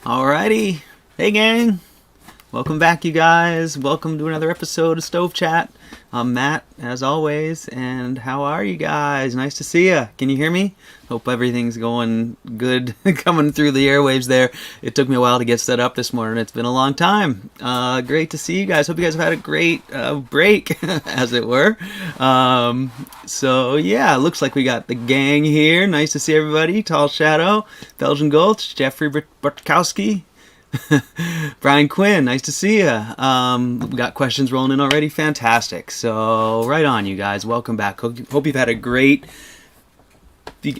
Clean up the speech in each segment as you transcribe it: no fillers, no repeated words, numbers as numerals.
Alrighty. Hey gang. Welcome back, you guys. Welcome to another episode of Stove Chat. I'm Matt, as always, and how are you guys? Nice to see ya. Can you hear me? Hope everything's going good coming through the airwaves there. It took me a while to get set up this morning. It's been a long time. Great to see you guys. Hope you guys have had a great break, as it were. So, yeah, looks like we got the gang here. Nice to see everybody. Tall Shadow, Belgian Gulch, Jeffrey Bartkowski. Brian Quinn, nice to see you. We got questions rolling in already. Fantastic. So, right on, you guys. Welcome back. Hope you've had a great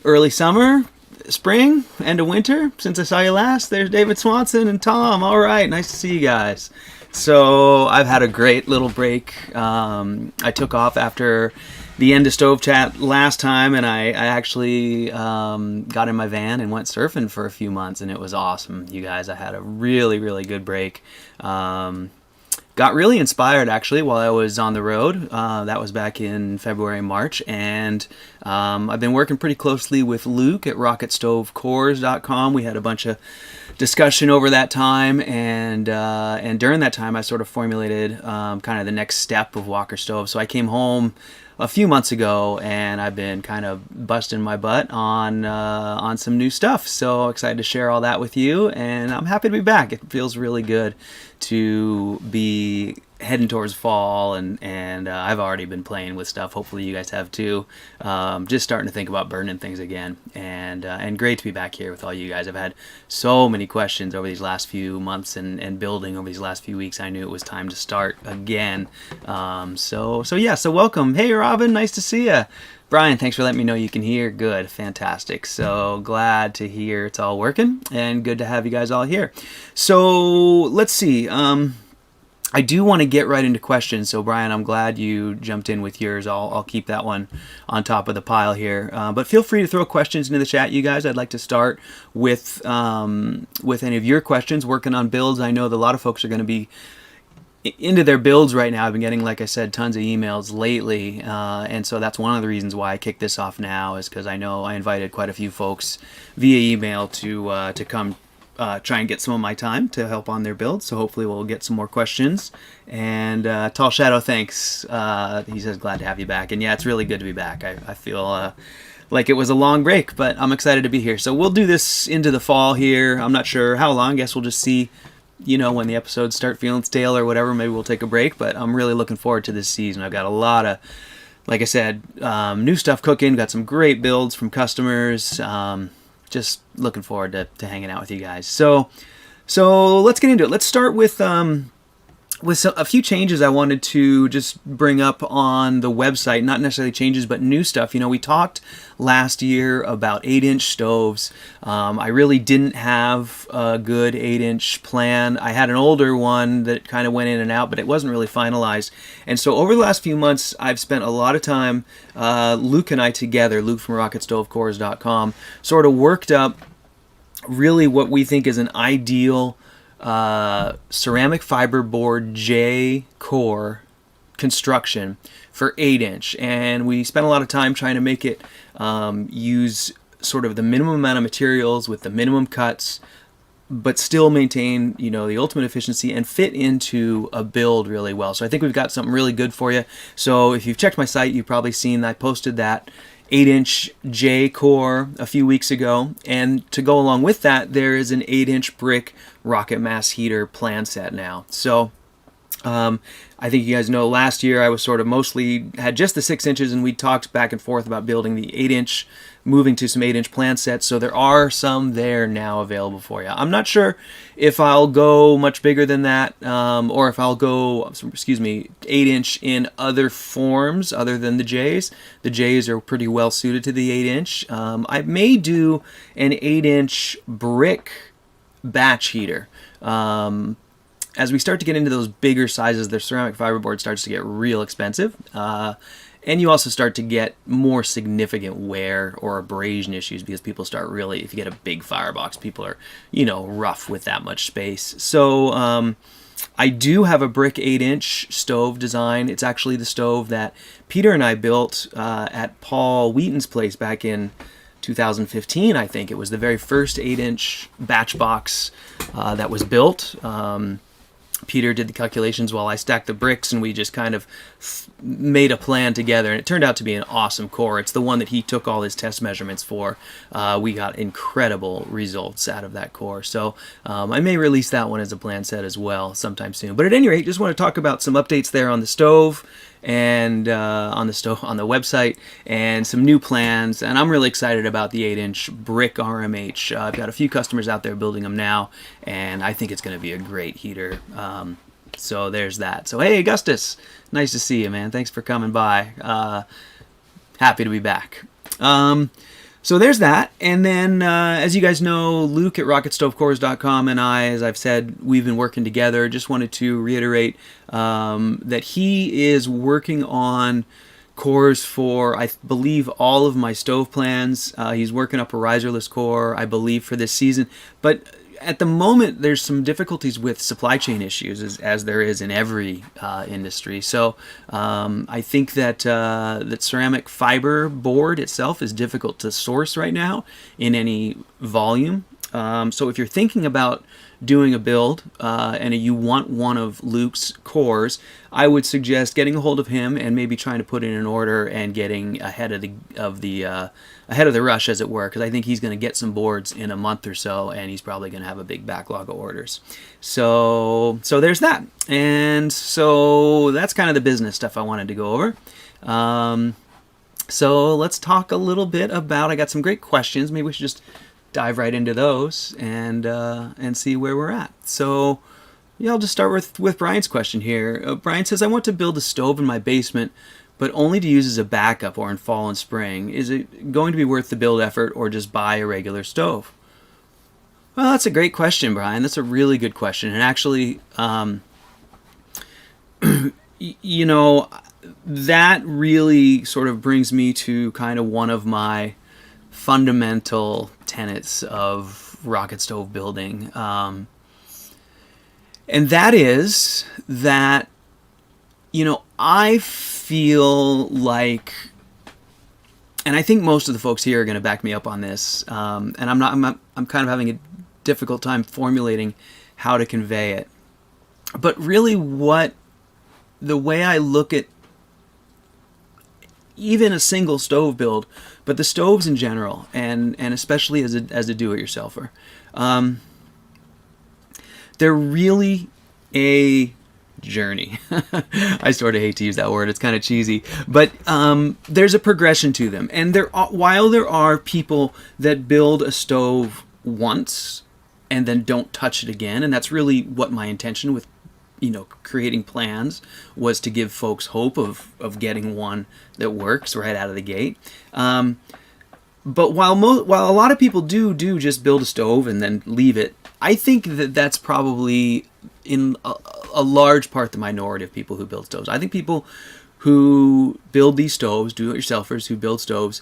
early summer, spring, end of winter since I saw you last. There's David Swanson and Tom. All right, nice to see you guys. So, I've had a great little break. I took off after the end of Stove Chat last time, and I actually got in my van and went surfing for a few months, and it was awesome, you guys. I had a really, really good break. Got really inspired, actually, while I was on the road. That was back in February, March, and I've been working pretty closely with Luke at RocketStoveCores.com. We had a bunch of discussion over that time, and during that time, I sort of formulated kind of the next step of Walker Stove. So I came home a few months ago, and I've been kind of busting my butt on some new stuff. So excited to share all that with you, and I'm happy to be back. It feels really good to be heading towards fall, and I've already been playing with stuff. Hopefully you guys have too. Just starting to think about burning things again, and great to be back here with all you guys. I've had so many questions over these last few months and building over these last few weeks. I knew it was time to start again. So welcome. Hey Robin, nice to see you. Brian, thanks for letting me know you can hear. Good, fantastic. So glad to hear it's all working, and good to have you guys all here. So let's see. I do want to get right into questions. So Brian, I'm glad you jumped in with yours. I'll keep that one on top of the pile here. But feel free to throw questions into the chat, you guys. I'd like to start with any of your questions. Working on builds, I know that a lot of folks are going to be into their builds right now. I've been getting, like I said, tons of emails lately, and so that's one of the reasons why I kicked this off now, is because I know I invited quite a few folks via email to come try and get some of my time to help on their builds. So hopefully we'll get some more questions. And Tall Shadow, thanks. He says glad to have you back, and yeah, it's really good to be back. I feel like it was a long break, but I'm excited to be here. So we'll do this into the fall here. I'm not sure how long. I guess we'll just see. When the episodes start feeling stale or whatever, maybe we'll take a break, but I'm really looking forward to this season. I've got a lot of, like I said, new stuff cooking, got some great builds from customers, just looking forward to hanging out with you guys. So let's get into it. Let's start with a few changes I wanted to just bring up on the website. Not necessarily changes, but new stuff. We talked last year about 8-inch stoves. I really didn't have a good 8-inch plan. I had an older one that kind of went in and out, but it wasn't really finalized. And so over the last few months, I've spent a lot of time, Luke and I together, Luke from RocketStoveCores.com, sort of worked up really what we think is an ideal ceramic fiberboard J core construction for 8-inch, and we spent a lot of time trying to make it use sort of the minimum amount of materials with the minimum cuts, but still maintain the ultimate efficiency and fit into a build really well. So I think we've got something really good for you. So if you've checked my site, you've probably seen that I posted that 8-inch J core a few weeks ago, and to go along with that, there is an 8-inch brick rocket mass heater plan set now. So I think you guys know last year I was sort of mostly had just the 6 inches, and we talked back and forth about building the 8-inch, moving to some 8-inch plan sets. So there are some there now available for you. I'm not sure if I'll go much bigger than that, or if I'll go 8-inch in other forms other than the J's. The J's are pretty well suited to the 8-inch. I may do an 8-inch brick batch heater. As we start to get into those bigger sizes, the ceramic fiberboard starts to get real expensive. And you also start to get more significant wear or abrasion issues because people start really, if you get a big firebox, people are, rough with that much space. So I do have a brick 8-inch stove design. It's actually the stove that Peter and I built at Paul Wheaton's place back in 2015, I think. It was the very first 8-inch batch box that was built. Peter did the calculations while I stacked the bricks, and we just kind of made a plan together, and it turned out to be an awesome core. It's the one that he took all his test measurements for. We got incredible results out of that core. So I may release that one as a plan set as well sometime soon. But at any rate, just want to talk about some updates there on the stove and on the website, and some new plans. And I'm really excited about the 8-inch brick RMH. I've got a few customers out there building them now, and I think it's going to be a great heater. So there's that. So hey, Augustus, nice to see you, man. Thanks for coming by. Happy to be back. So there's that. And then, as you guys know, Luke at RocketStoveCores.com and I, as I've said, we've been working together. Just wanted to reiterate that he is working on cores for, I believe, all of my stove plans. He's working up a riserless core, I believe, for this season. But at the moment, there's some difficulties with supply chain issues, as there is in every industry. So I think that that ceramic fiber board itself is difficult to source right now in any volume. So if you're thinking about doing a build and you want one of Luke's cores, I would suggest getting a hold of him and maybe trying to put in an order and getting ahead of the rush, as it were, because I think he's going to get some boards in a month or so, and he's probably going to have a big backlog of orders. So there's that. And so that's kind of the business stuff I wanted to go over. So let's talk a little bit about, I got some great questions. Maybe we should just dive right into those and see where we're at. So yeah, I'll just start with Brian's question here. Brian says, I want to build a stove in my basement, but only to use as a backup or in fall and spring. Is it going to be worth the build effort, or just buy a regular stove? Well, that's a great question, Brian. That's a really good question. And actually, you know, that really sort of brings me to kind of one of my fundamental tenets of rocket stove building. And that is that, you know, I feel like, and I think most of the folks here are going to back me up on this, and I'm kind of having a difficult time formulating how to convey it. But really, the way I look at even a single stove build, but the stoves in general, and especially as a do-it-yourselfer, they're really a journey. I sort of hate to use that word. It's kind of cheesy, but there's a progression to them. And while there are people that build a stove once and then don't touch it again, and that's really what my intention with, you know, creating plans was, to give folks hope of getting one that works right out of the gate. But while a lot of people do just build a stove and then leave it, I think that's probably in a large part the minority of people who build stoves. I think people who build these stoves, do-it-yourselfers who build stoves,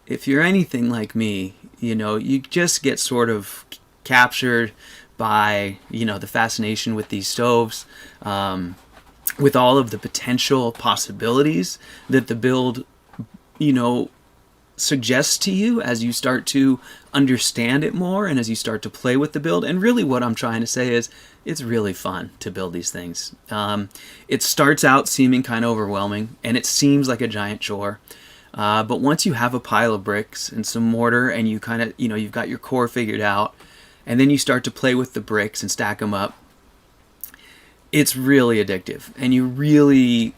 if you're anything like me, you know, you just get sort of captured by, you know, the fascination with these stoves, with all of the potential possibilities that the build, you know, suggests to you as you start to understand it more and as you start to play with the build. And really what I'm trying to say is it's really fun to build these things. It starts out seeming kind of overwhelming, and it seems like a giant chore. But once you have a pile of bricks and some mortar, and you kind of, you know, you've got your core figured out, and then you start to play with the bricks and stack them up, it's really addictive. And you really,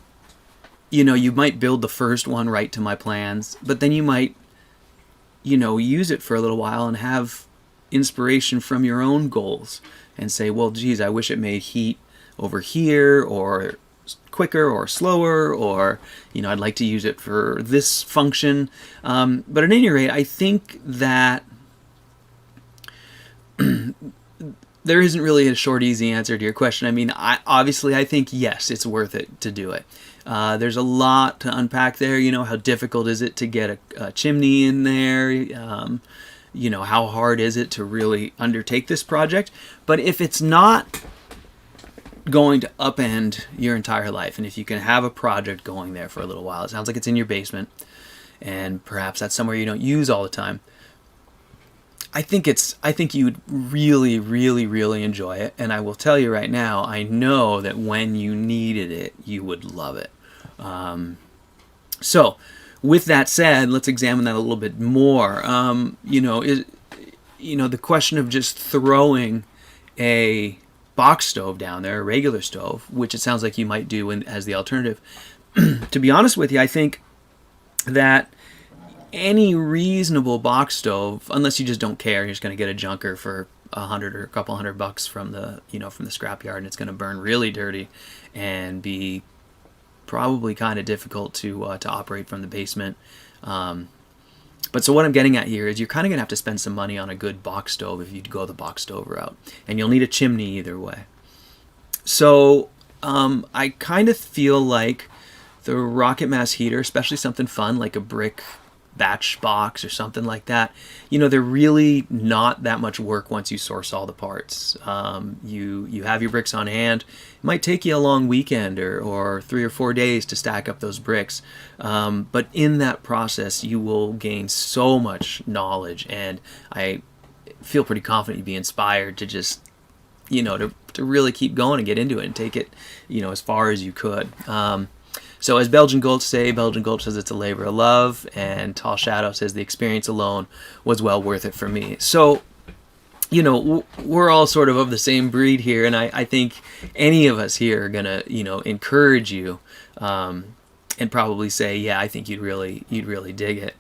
you know, you might build the first one right to my plans, but then you might, you know, use it for a little while and have inspiration from your own goals and say, well, geez, I wish it made heat over here, or quicker or slower, or, you know, I'd like to use it for this function. But at any rate, I think that there isn't really a short, easy answer to your question. I mean, I think, yes, it's worth it to do it. There's a lot to unpack there. You know, how difficult is it to get a chimney in there? You know, how hard is it to really undertake this project? But if it's not going to upend your entire life, and if you can have a project going there for a little while, it sounds like it's in your basement, and perhaps that's somewhere you don't use all the time. I think you would really, really, really enjoy it. And I will tell you right now, I know that when you needed it, you would love it. So, with that said, let's examine that a little bit more. The question of just throwing a box stove down there, a regular stove, which it sounds like you might do as the alternative. To be honest with you, I think that any reasonable box stove, unless you just don't care, you're just going to get a junker for $100 or a couple $100 from the scrapyard, and it's going to burn really dirty and be probably kind of difficult to operate from the basement. But so what I'm getting at here is you're kind of going to have to spend some money on a good box stove if you go the box stove route. And you'll need a chimney either way. So I kind of feel like the rocket mass heater, especially something fun like a brick batch box or something like that, they're really not that much work once you source all the parts. You have your bricks on hand. It might take you a long weekend or 3 or 4 days to stack up those bricks, but in that process you will gain so much knowledge, and I feel pretty confident you'd be inspired to just to really keep going and get into it and take it as far as you could. So as Belgian Gulch says it's a labor of love, and Tall Shadow says the experience alone was well worth it for me. So, we're all sort of the same breed here, and I think any of us here are going to, encourage you and probably say, yeah, I think you'd really dig it.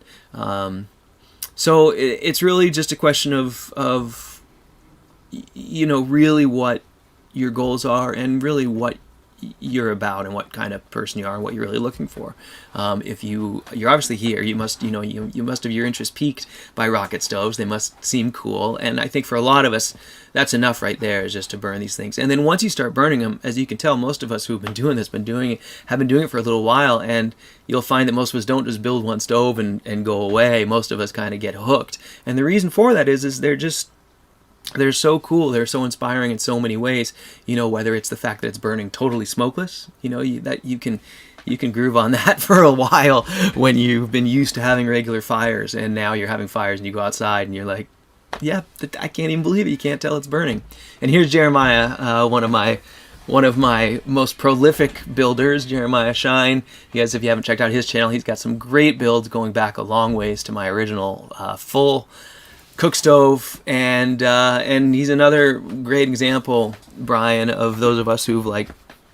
So it's really just a question of really what your goals are and really what you're about and what kind of person you are and what you're really looking for. If you're obviously here, you must have your interest piqued by rocket stoves. They must seem cool, and I think for a lot of us that's enough right there, is just to burn these things. And then once you start burning them, as you can tell, most of us who've been doing this have been doing it for a little while, and you'll find that most of us don't just build one stove and go away. Most of us kind of get hooked, and the reason for that is they're so cool. They're so inspiring in so many ways. Whether it's the fact that it's burning totally smokeless, that you can groove on that for a while when you've been used to having regular fires, and now you're having fires and you go outside and you're like, yeah, I can't even believe it. You can't tell it's burning. And here's Jeremiah, one of my most prolific builders, Jeremiah Shine. You guys, if you haven't checked out his channel, he's got some great builds going back a long ways to my original full cook stove, and he's another great example, Brian, of those of us who've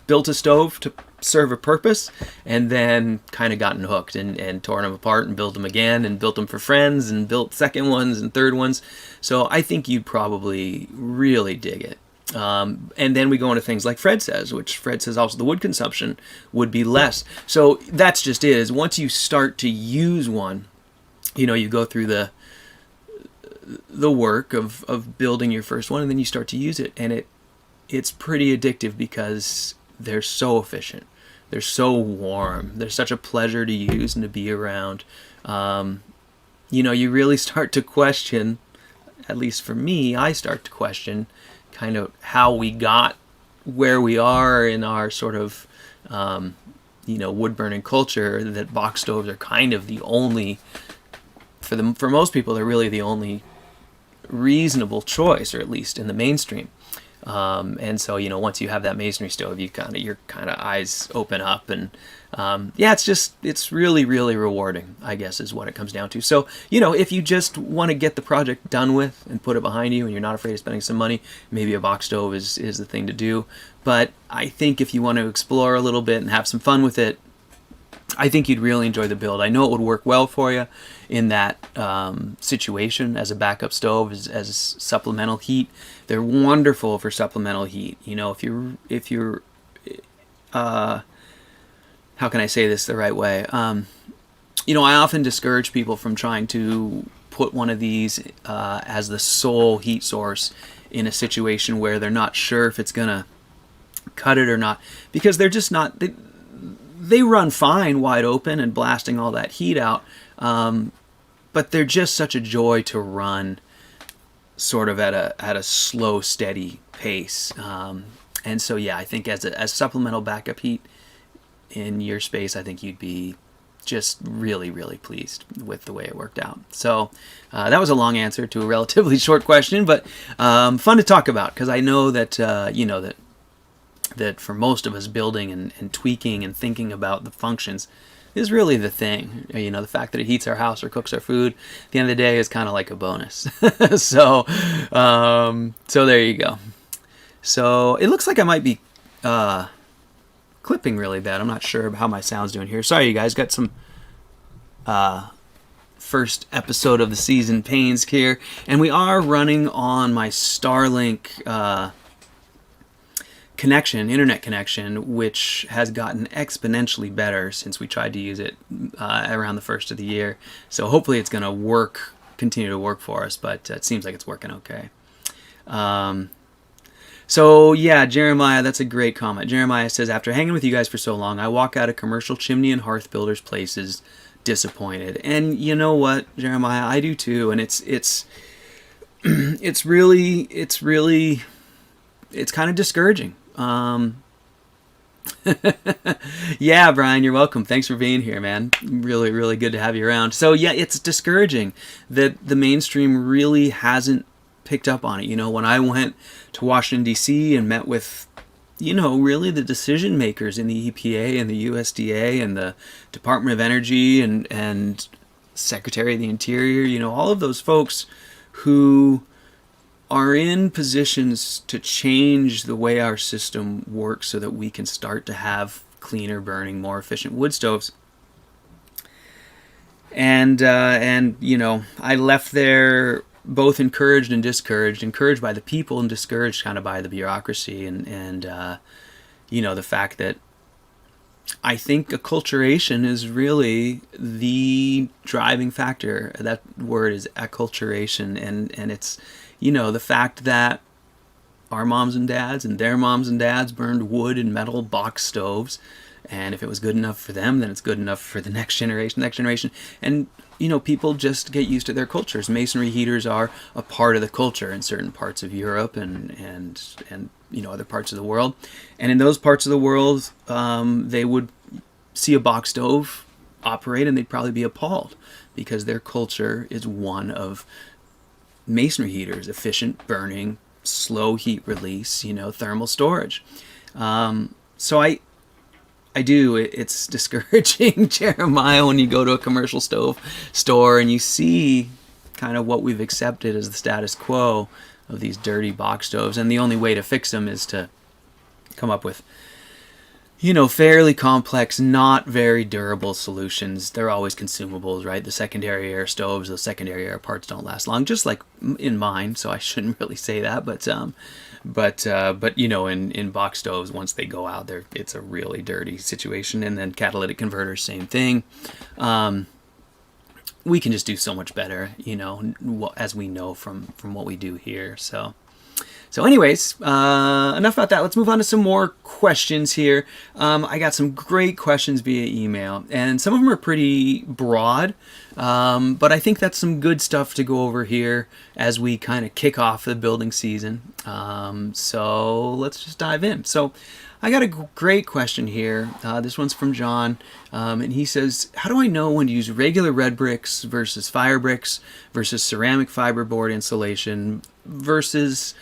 built a stove to serve a purpose and then kind of gotten hooked and torn them apart and built them again and built them for friends and built second ones and third ones. So I think you'd probably really dig it. And then we go into things like Fred says, which Fred says also the wood consumption would be less. So that's just it, is once you start to use one, you go through the work of building your first one, and then you start to use it, and it's pretty addictive because they're so efficient, they're so warm, they're such a pleasure to use and to be around. You really start to question, at least for me, I start to question kind of how we got where we are in our sort of wood burning culture, that box stoves are kind of the only, for most people, they're really the only reasonable choice, or at least in the mainstream. And so once you have that masonry stove, your kind of eyes open up, and it's really, really rewarding, I guess, is what it comes down to. So if you just want to get the project done with and put it behind you, and you're not afraid of spending some money, maybe a box stove is the thing to do. But I think if you want to explore a little bit and have some fun with it, I think you'd really enjoy the build. I know it would work well for you in that situation as a backup stove, as supplemental heat. They're wonderful for supplemental heat. If you're how can I say this the right way? I often discourage people from trying to put one of these as the sole heat source in a situation where they're not sure if it's gonna cut it or not, because they're just not. They run fine wide open and blasting all that heat out, but they're just such a joy to run sort of at a slow, steady pace. And so, yeah, I think as supplemental backup heat in your space, I think you'd be just really, really pleased with the way it worked out. So that was a long answer to a relatively short question, but fun to talk about, because I know that that for most of us, building and tweaking and thinking about the functions is really the thing. The fact that it heats our house or cooks our food at the end of the day is kind of like a bonus. So there you go. So it looks like I might be clipping really bad. I'm not sure how my sound's doing here. Sorry, you guys. Got some first episode of the season pains here, and we are running on my Starlink internet connection, which has gotten exponentially better since we tried to use it around the first of the year. So hopefully it's going to continue to work for us, but it seems like it's working okay. So yeah, Jeremiah, that's a great comment. Jeremiah says, after hanging with you guys for so long, I walk out of commercial chimney and hearth builders places disappointed. And you know what, Jeremiah, I do too. And it's kind of discouraging. Yeah, Brian, you're welcome. Thanks for being here, man. Really, really good to have you around. So yeah, it's discouraging that the mainstream really hasn't picked up on it. When I went to Washington, D.C. and met with, really the decision makers in the EPA and the USDA and the Department of Energy and Secretary of the Interior, all of those folks who are in positions to change the way our system works so that we can start to have cleaner burning, more efficient wood stoves. And I left there both encouraged and discouraged. Encouraged by the people and discouraged kind of by the bureaucracy and the fact that I think acculturation is really the driving factor. That word is acculturation, and it's the fact that our moms and dads and their moms and dads burned wood and metal box stoves, and if it was good enough for them, then it's good enough for the next generation. And people just get used to their cultures. Masonry heaters are a part of the culture in certain parts of Europe and other parts of the world. And in those parts of the world, they would see a box stove operate and they'd probably be appalled, because their culture is one of masonry heaters, efficient burning, slow heat release, thermal storage. So it's discouraging, Jeremiah, when you go to a commercial stove store and you see kind of what we've accepted as the status quo of these dirty box stoves, and the only way to fix them is to come up with fairly complex, not very durable solutions. They're always consumables, right? The secondary air stoves, those secondary air parts don't last long, just like in mine, so I shouldn't really say that, but in box stoves, once they go out there, it's a really dirty situation. And then catalytic converters, same thing. We can just do so much better, as we know from what we do here. So anyways, enough about that. Let's move on to some more questions here. I got some great questions via email, and some of them are pretty broad, but I think that's some good stuff to go over here as we kind of kick off the building season. So let's just dive in. So I got a great question here. This one's from John, and he says, how do I know when to use regular red bricks versus fire bricks versus ceramic fiberboard insulation versus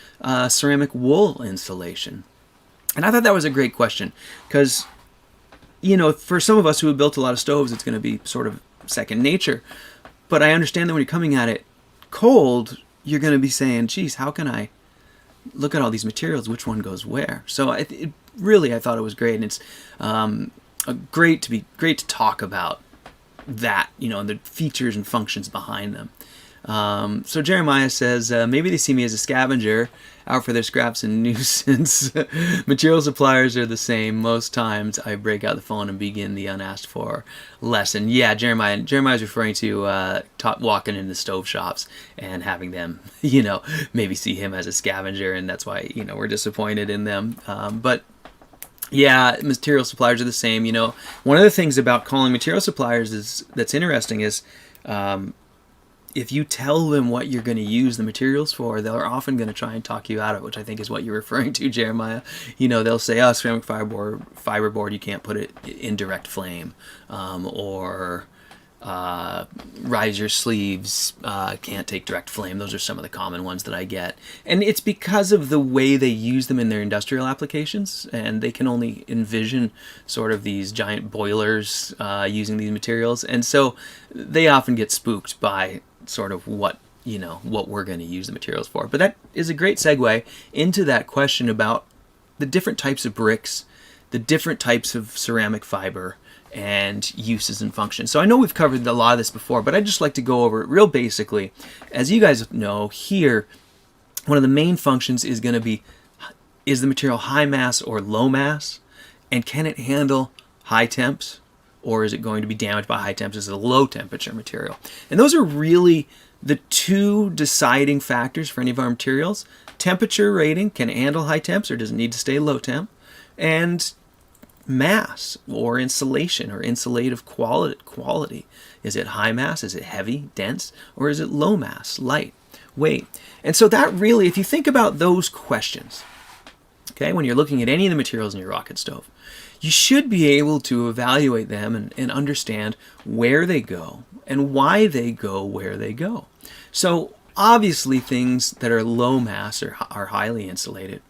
ceramic wool insulation? And I thought that was a great question, because for some of us who have built a lot of stoves, it's going to be sort of second nature. But I understand that when you're coming at it cold, you're going to be saying, geez, how can I look at all these materials, which one goes where? So I thought it was great, and it's great to talk about that, and the features and functions behind them. So Jeremiah says, maybe they see me as a scavenger out for their scraps and nuisance. Material suppliers are the same. Most times I break out the phone and begin the unasked for lesson. Yeah, Jeremiah's referring to walking into stove shops and having them, maybe see him as a scavenger, and that's why, we're disappointed in them. But yeah, material suppliers are the same. One of the things about calling material suppliers that's interesting is, if you tell them what you're going to use the materials for, they're often going to try and talk you out of it, which I think is what you're referring to, Jeremiah. They'll say, oh, ceramic fiberboard, you can't put it in direct flame, or rise your sleeves, can't take direct flame. Those are some of the common ones that I get. And it's because of the way they use them in their industrial applications, and they can only envision sort of these giant boilers using these materials. And so they often get spooked by sort of what we're going to use the materials for. But that is a great segue into that question about the different types of bricks, the different types of ceramic fiber, and uses and functions. So I know we've covered a lot of this before, but I'd just like to go over it real basically. As you guys know, here, one of the main functions is going to be, is the material high mass or low mass? And can it handle high temps? Or is it going to be damaged by high temps as a low temperature material? And those are really the two deciding factors for any of our materials. Temperature rating, can it handle high temps or does it need to stay low temp? And mass or insulation or insulative quality. Is it high mass? Is it heavy, dense? Or is it low mass, light, weight? And so that really, if you think about those questions, okay, when you're looking at any of the materials in your rocket stove, you should be able to evaluate them and understand where they go and why they go where they go. So obviously things that are low mass are highly insulated.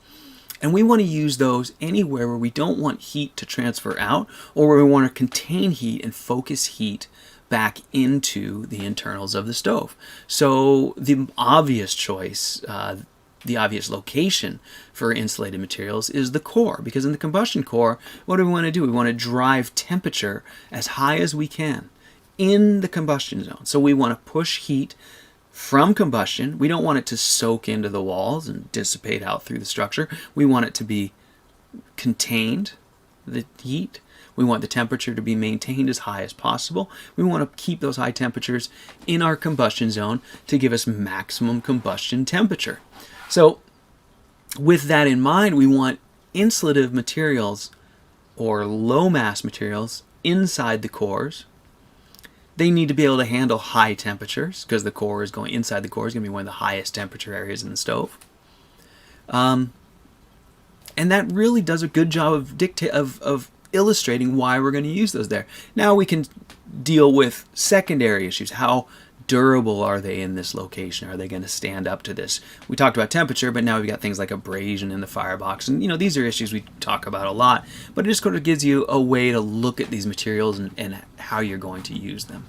And we want to use those anywhere where we don't want heat to transfer out or where we want to contain heat and focus heat back into the internals of the stove. So the obvious choice, the obvious location for insulated materials is the core, because in the combustion core, what do we want to do? We want to drive temperature as high as we can in the combustion zone. So we want to push heat from combustion. We don't want it to soak into the walls and dissipate out through the structure. We want it to be contained, the heat. We want the temperature to be maintained as high as possible. We want to keep those high temperatures in our combustion zone to give us maximum combustion temperature. So with that in mind, we want insulative materials or low mass materials inside the cores. They need to be able to handle high temperatures because the core is going inside the core is going to be one of the highest temperature areas in the stove. And that really does a good job of illustrating why we're going to use those there. Now we can deal with secondary issues. How durable are they in this location? Are they going to stand up to this? We talked about temperature, but now we've got things like abrasion in the firebox. And, these are issues we talk about a lot. But it just kind of gives you a way to look at these materials and how you're going to use them.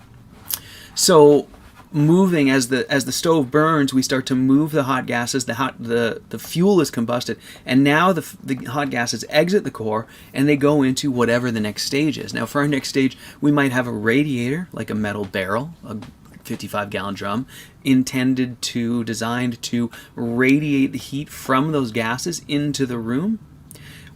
So moving as the stove burns, we start to move the hot gases. The fuel is combusted, and now the hot gases exit the core and they go into whatever the next stage is. Now for our next stage, we might have a radiator, like a metal barrel, a 55-gallon drum, designed to radiate the heat from those gases into the room.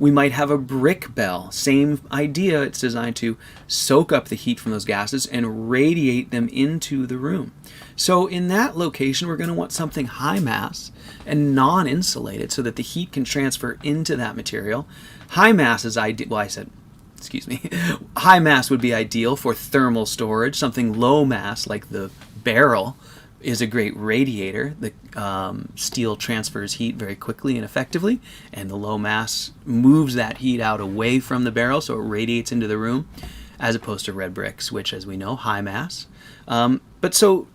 We might have a brick bell, same idea. It's designed to soak up the heat from those gases and radiate them into the room. So in that location, we're going to want something high mass and non-insulated so that the heat can transfer into that material. High mass is ideal. Well, high mass would be ideal for thermal storage. Something low mass, like the barrel, is a great radiator. The steel transfers heat very quickly and effectively, and the low mass moves that heat out away from the barrel so it radiates into the room, as opposed to red bricks, which, as we know, high mass. But so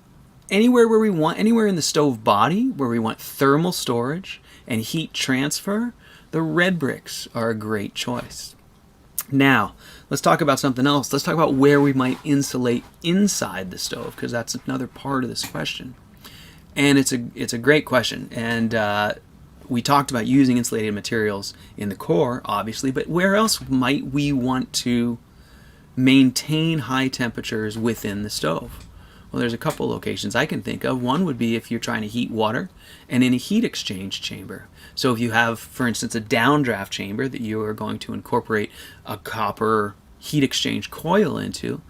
anywhere in the stove body where we want thermal storage and heat transfer, the red bricks are a great choice. Now, let's talk about something else. Let's talk about where we might insulate inside the stove, because that's another part of this question. And it's a great question. And we talked about using insulated materials in the core, obviously, but where else might we want to maintain high temperatures within the stove? Well, there's a couple locations I can think of. One would be if you're trying to heat water and in a heat exchange chamber. So if you have, for instance, a downdraft chamber that you are going to incorporate a copper heat exchange coil into,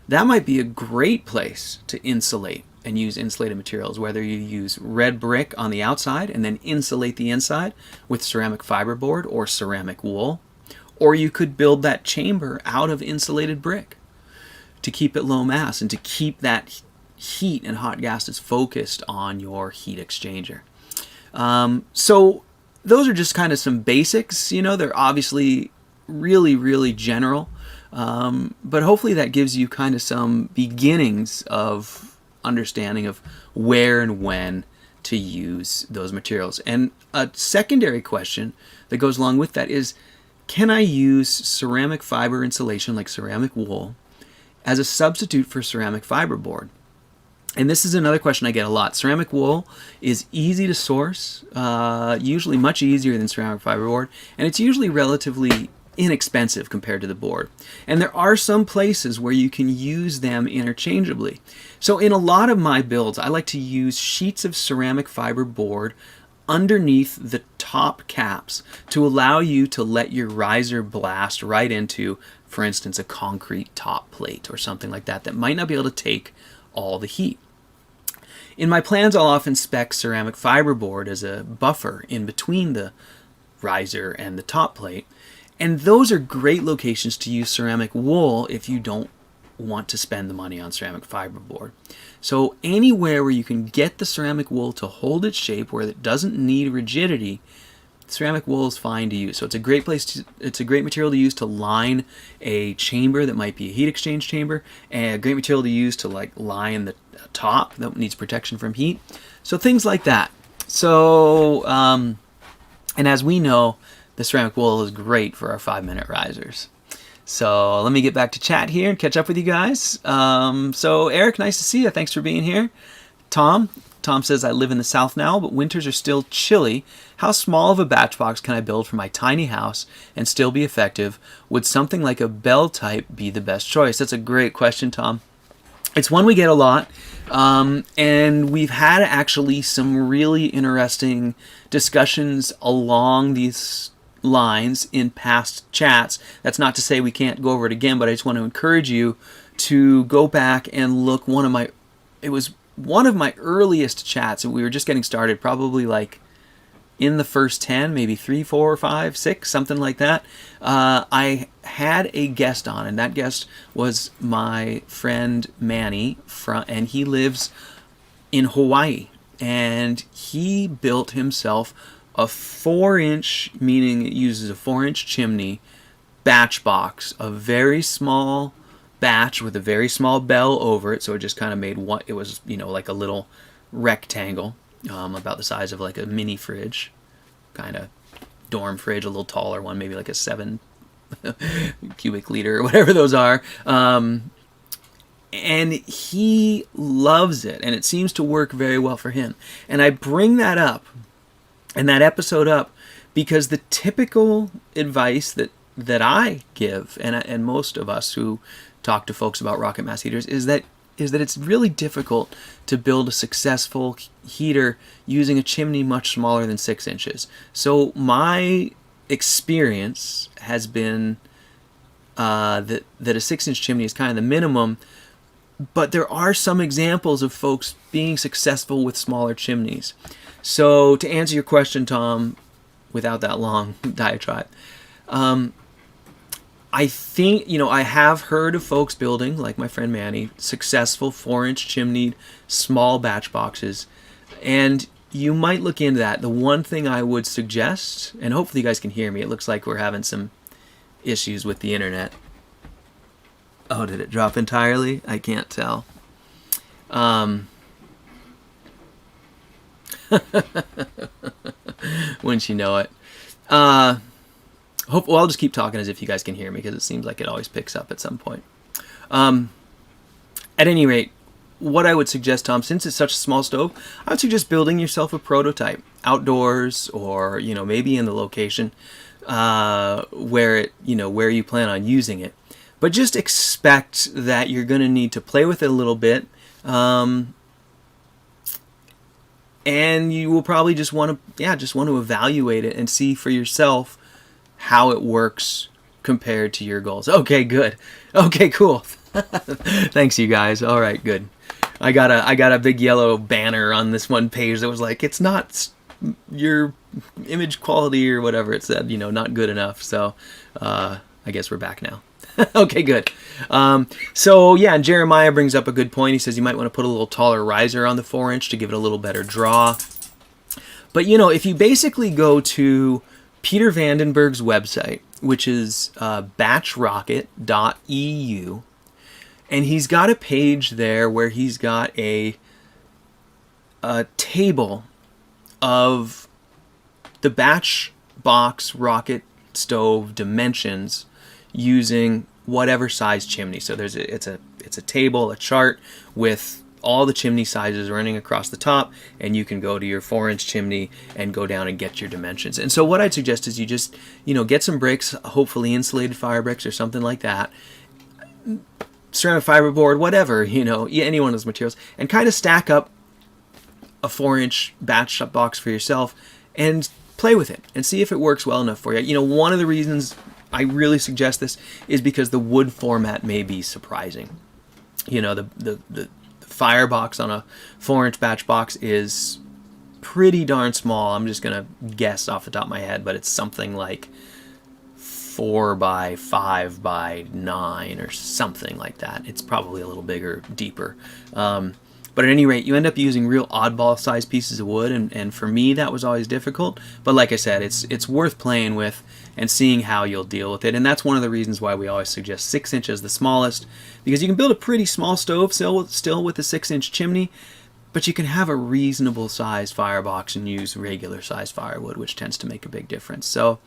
that might be a great place to insulate and use insulated materials, whether you use red brick on the outside and then insulate the inside with ceramic fiberboard or ceramic wool, or you could build that chamber out of insulated brick to keep it low mass and to keep that heat and hot gas is focused on your heat exchanger. So those are just kind of some basics. They're obviously really, really general, but hopefully that gives you kind of some beginnings of understanding of where and when to use those materials. And a secondary question that goes along with that is, can I use ceramic fiber insulation like ceramic wool as a substitute for ceramic fiberboard? And this is another question I get a lot. Ceramic wool is easy to source, usually much easier than ceramic fiberboard, and it's usually relatively inexpensive compared to the board. And there are some places where you can use them interchangeably. So in a lot of my builds, I like to use sheets of ceramic fiber board underneath the top caps to allow you to let your riser blast right into, for instance, a concrete top plate or something like that that might not be able to take all the heat. In my plans, I'll often spec ceramic fiberboard as a buffer in between the riser and the top plate. And those are great locations to use ceramic wool if you don't want to spend the money on ceramic fiberboard. So anywhere where you can get the ceramic wool to hold its shape, where it doesn't need rigidity, ceramic wool is fine to use. So it's a great it's a great material to use to line a chamber that might be a heat exchange chamber, and a great material to use to line the top that needs protection from heat. So things like that. So, and as we know, the ceramic wool is great for our 5-minute risers. So let me get back to chat here and catch up with you guys. So Eric, nice to see you. Thanks for being here. Tom says, I live in the South now, but winters are still chilly. How small of a batch box can I build for my tiny house and still be effective? Would something like a bell type be the best choice? That's a great question, Tom. It's one we get a lot, and we've had actually some really interesting discussions along these lines in past chats. That's not to say we can't go over it again, but I just want to encourage you to go back and look. It was one of my earliest chats, and we were just getting started, probably in the first 10, maybe 3, 4, 5, 6, something like that. I had a guest on, and that guest was my friend Manny, and he lives in Hawaii, and he built himself a 4-inch, meaning it uses a 4-inch chimney, batch box, a very small batch with a very small bell over it, so it just kind of made one. It was like a little rectangle, about the size of like a mini fridge, kind of dorm fridge, a little taller one, maybe like a 7 cubic liter or whatever those are. And he loves it, and it seems to work very well for him. And I bring that up and that episode up because the typical advice that I give, and most of us who talk to folks about rocket mass heaters, is that it's really difficult to build a successful heater using a chimney much smaller than 6 inches. So my experience has been that a 6-inch chimney is kind of the minimum, but there are some examples of folks being successful with smaller chimneys. So to answer your question, Tom, without that long diatribe, I think, I have heard of folks building, like my friend Manny, successful 4-inch chimneyed small batch boxes, and you might look into that. The one thing I would suggest, and hopefully you guys can hear me, it looks like we're having some issues with the internet. Oh, did it drop entirely? I can't tell. Wouldn't you know it? Well, I'll just keep talking as if you guys can hear me, because it seems like it always picks up at some point. At any rate, what I would suggest, Tom, since it's such a small stove, I would suggest building yourself a prototype outdoors, or maybe in the location where you plan on using it. But just expect that you're going to need to play with it a little bit, and you will probably just want to evaluate it and see for yourself how it works compared to your goals. Okay, good. Okay, cool. Thanks, you guys. All right, good. I got a big yellow banner on this one page that was like, it's not your image quality or whatever it said, not good enough. So I guess we're back now. Okay, good. So yeah, and Jeremiah brings up a good point. He says you might want to put a little taller riser on the 4-inch to give it a little better draw. But if you basically go to Peter Vandenberg's website, which is batchrocket.eu, and he's got a page there where he's got a table of the batch box rocket stove dimensions using whatever size chimney. So it's a table, a chart with all the chimney sizes running across the top, and you can go to your 4-inch chimney and go down and get your dimensions. And so what I'd suggest is you just get some bricks, hopefully insulated fire bricks or something like that, ceramic fiberboard, whatever, any one of those materials, and kind of stack up a 4-inch batch box for yourself and play with it and see if it works well enough for you. One of the reasons I really suggest this is because the wood format may be surprising. The firebox on a 4-inch batch box is pretty darn small. I'm just gonna guess off the top of my head, but it's something like 4 by 5 by 9 or something like that. It's probably a little bigger, deeper. But at any rate, you end up using real oddball sized pieces of wood, and for me that was always difficult. But like I said, it's worth playing with and seeing how you'll deal with it. And that's one of the reasons why we always suggest 6 inches the smallest, because you can build a pretty small stove still with a 6-inch chimney, but you can have a reasonable sized firebox and use regular sized firewood, which tends to make a big difference. So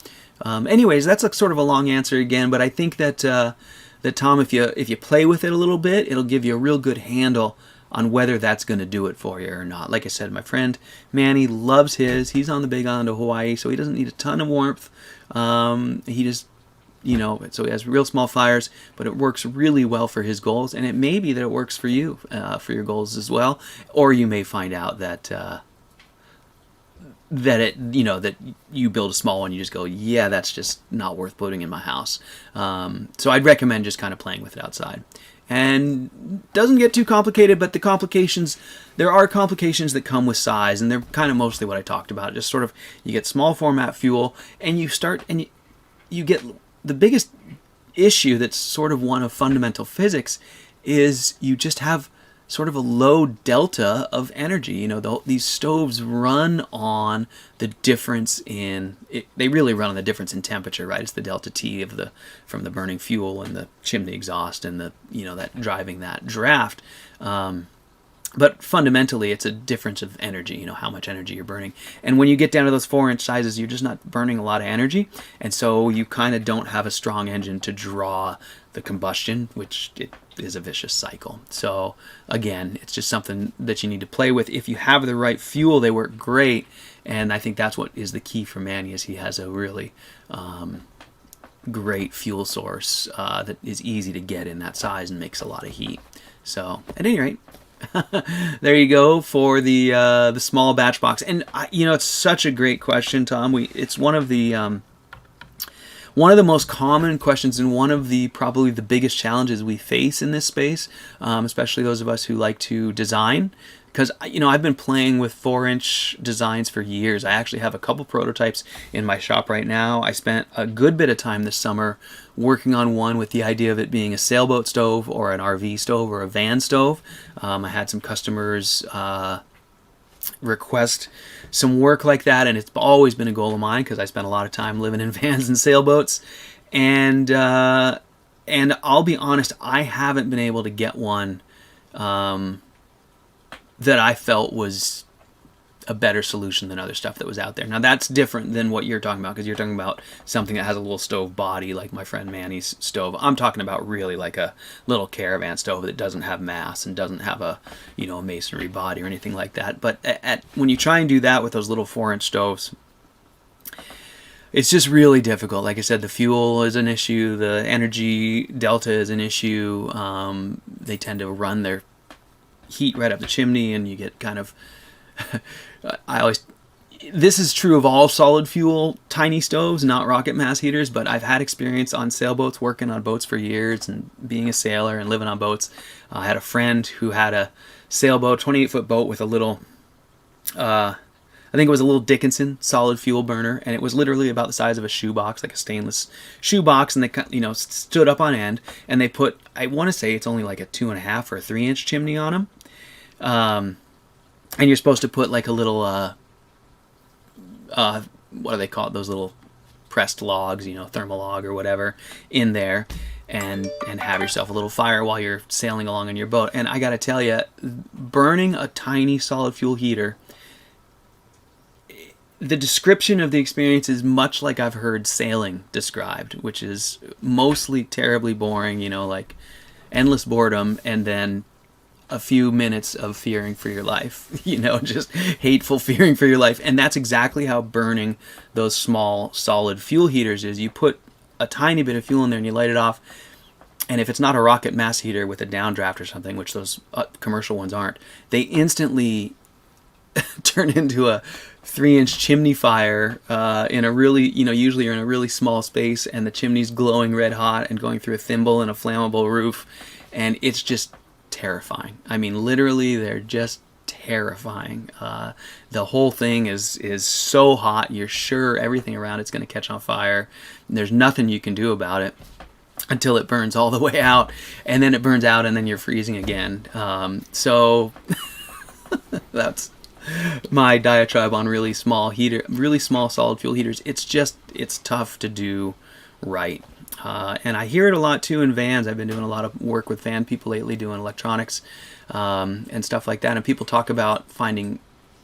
anyways, that's sort of a long answer again, but I think that Tom, if you play with it a little bit, it'll give you a real good handle on whether that's going to do it for you or not. Like I said, my friend Manny loves his. He's on the big island of Hawaii, so he doesn't need a ton of warmth. He just, so he has real small fires, but it works really well for his goals, and it may be that it works for you, for your goals as well. Or you may find out that that you build a small one, you just go, yeah, that's just not worth putting in my house. So I'd recommend just kind of playing with it outside. And doesn't get too complicated, but there are complications that come with size, and they're kind of mostly what I talked about. Just sort of, you get small format fuel, and you get the biggest issue that's sort of one of fundamental physics is you just have sort of a low delta of energy. These stoves run on the difference they really run on the difference in temperature, right? It's the delta T from the burning fuel and the chimney exhaust and that driving that draft. But fundamentally, it's a difference of energy, how much energy you're burning. And when you get down to those 4-inch sizes, you're just not burning a lot of energy. And so you kind of don't have a strong engine to draw the combustion, which it is a vicious cycle. So again, it's just something that you need to play with. If you have the right fuel, they work great. And I think that's what is the key for Manny, is he has a really great fuel source that is easy to get in that size and makes a lot of heat. So at any rate, there you go for the small batch box. And it's such a great question, Tom. It's one of the most common questions, and one of probably the biggest challenges we face in this space, especially those of us who like to design. Because I've been playing with 4-inch designs for years. I actually have a couple prototypes in my shop right now. I spent a good bit of time this summer working on one with the idea of it being a sailboat stove or an RV stove or a van stove. I had some customers request some work like that, and it's always been a goal of mine because I spent a lot of time living in vans and sailboats. And I'll be honest, I haven't been able to get one that I felt was a better solution than other stuff that was out there. Now that's different than what you're talking about, because you're talking about something that has a little stove body like my friend Manny's stove. I'm talking about really like a little caravan stove that doesn't have mass and doesn't have a a masonry body or anything like that. But when you try and do that with those little 4-inch stoves, it's just really difficult. Like I said, the fuel is an issue, the energy delta is an issue. They tend to run their heat right up the chimney, and you get kind of this is true of all solid fuel tiny stoves, not rocket mass heaters, but I've had experience on sailboats, working on boats for years and being a sailor and living on boats. I had a friend who had a sailboat, 28-foot boat with a little I think it was a little Dickinson solid fuel burner, and it was literally about the size of a shoebox, like a stainless shoebox, and they stood up on end, and they put, I want to say it's only like a 2.5 or a 3-inch chimney on them, and you're supposed to put like a little what do they call it? Those little pressed logs, thermal log or whatever, in there, and have yourself a little fire while you're sailing along on your boat. And I gotta tell you, burning a tiny solid fuel heater, the description of the experience is much like I've heard sailing described, which is mostly terribly boring, like endless boredom, and then a few minutes of fearing for your life, just hateful fearing for your life. And that's exactly how burning those small solid fuel heaters is. You put a tiny bit of fuel in there and you light it off, and if it's not a rocket mass heater with a downdraft or something, which those commercial ones aren't, they instantly turn into a 3-inch chimney fire in a really, usually you're in a really small space, and the chimney's glowing red hot and going through a thimble and a flammable roof, and it's just terrifying. I mean, literally, they're just terrifying. The whole thing is so hot, you're sure everything around it's going to catch on fire. There's nothing you can do about it until it burns all the way out, and then it burns out, and then you're freezing again. So that's my diatribe on really small solid fuel heaters. It's tough to do right. And I hear it a lot too in vans. I've been doing a lot of work with van people lately, doing electronics and stuff like that. And people talk about finding,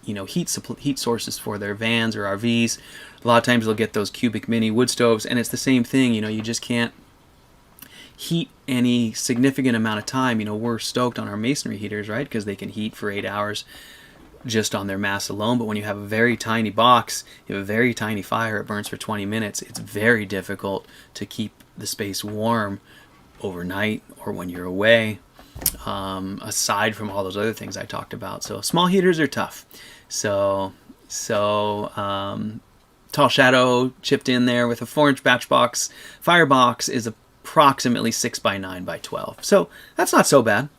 heat sources for their vans or RVs. A lot of times they'll get those cubic mini wood stoves, and it's the same thing. You just can't heat any significant amount of time. We're stoked on our masonry heaters, right? Because they can heat for 8 hours just on their mass alone. But when you have a very tiny box, you have a very tiny fire, it burns for 20 minutes. It's very difficult to keep the space warm overnight or when you're away, aside from all those other things I talked about. So small heaters are tough. So Tall Shadow chipped in there with a 4-inch batch box. Firebox is approximately 6 by 9 by 12. So that's not so bad.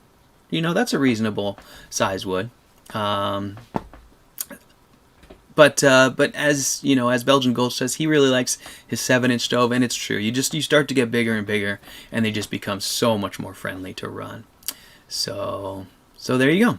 That's a reasonable size wood. But as as Belgian Gulch says, he really likes his 7-inch stove, and it's true. You start to get bigger and bigger, and they just become so much more friendly to run. So there you go.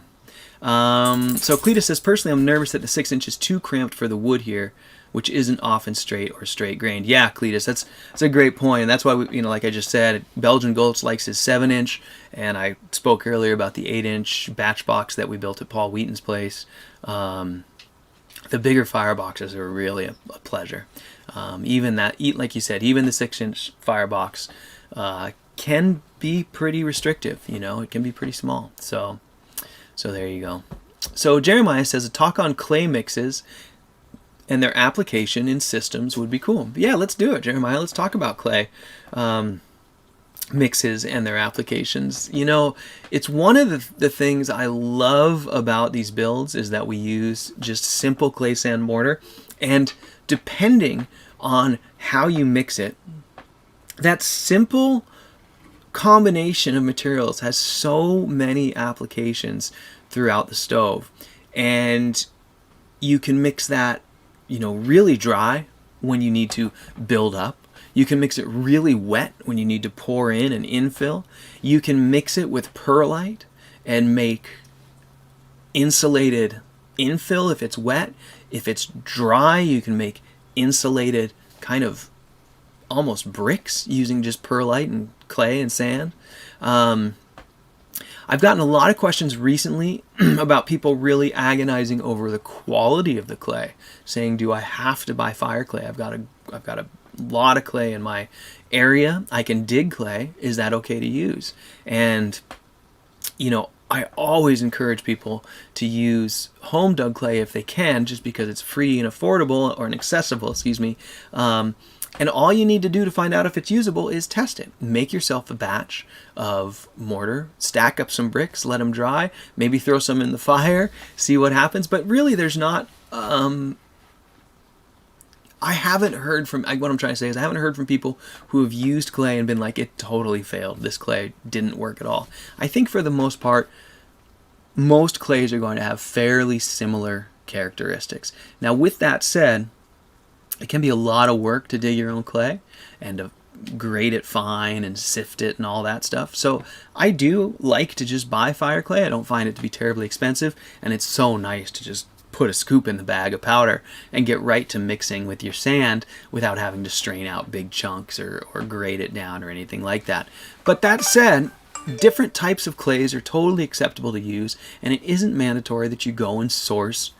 So Cletus says, personally, I'm nervous that the 6-inch is too cramped for the wood here, which isn't often straight or straight grained. Yeah, Cletus, that's a great point, and that's why we, like I just said, Belgian Gulch likes his 7-inch, and I spoke earlier about the 8-inch batch box that we built at Paul Wheaton's place. The bigger fireboxes are really a pleasure. Like you said, even the 6-inch firebox can be pretty restrictive. It can be pretty small. So there you go. So Jeremiah says a talk on clay mixes and their application in systems would be cool. Yeah, let's do it, Jeremiah. Let's talk about clay mixes and their applications. It's one of the things I love about these builds is that we use just simple clay sand mortar, and depending on how you mix it, that simple combination of materials has so many applications throughout the stove. And you can mix that really dry when you need to build up. You can mix it really wet when you need to pour in and infill. You can mix it with perlite and make insulated infill if it's wet. If it's dry, you can make insulated kind of almost bricks using just perlite and clay and sand. I've gotten a lot of questions recently about people really agonizing over the quality of the clay, saying, do I have to buy fire clay? I've got a lot of clay in my area. I can dig clay. Is that okay to use? And I always encourage people to use home dug clay if they can, just because it's free and affordable, or accessible, and all you need to do to find out if it's usable is test it. Make yourself a batch of mortar, stack up some bricks, let them dry, maybe throw some in the fire, see what happens. But really, there's not... I haven't heard from... What I'm trying to say is I haven't heard from people who have used clay and been like, it totally failed. This clay didn't work at all. I think for the most part, most clays are going to have fairly similar characteristics. Now, with that said, it can be a lot of work to dig your own clay and to grate it fine and sift it and all that stuff. So I do like to just buy fire clay. I don't find it to be terribly expensive, and it's so nice to just put a scoop in the bag of powder and get right to mixing with your sand without having to strain out big chunks or grate it down or anything like that. But that said, different types of clays are totally acceptable to use, and it isn't mandatory that you go and source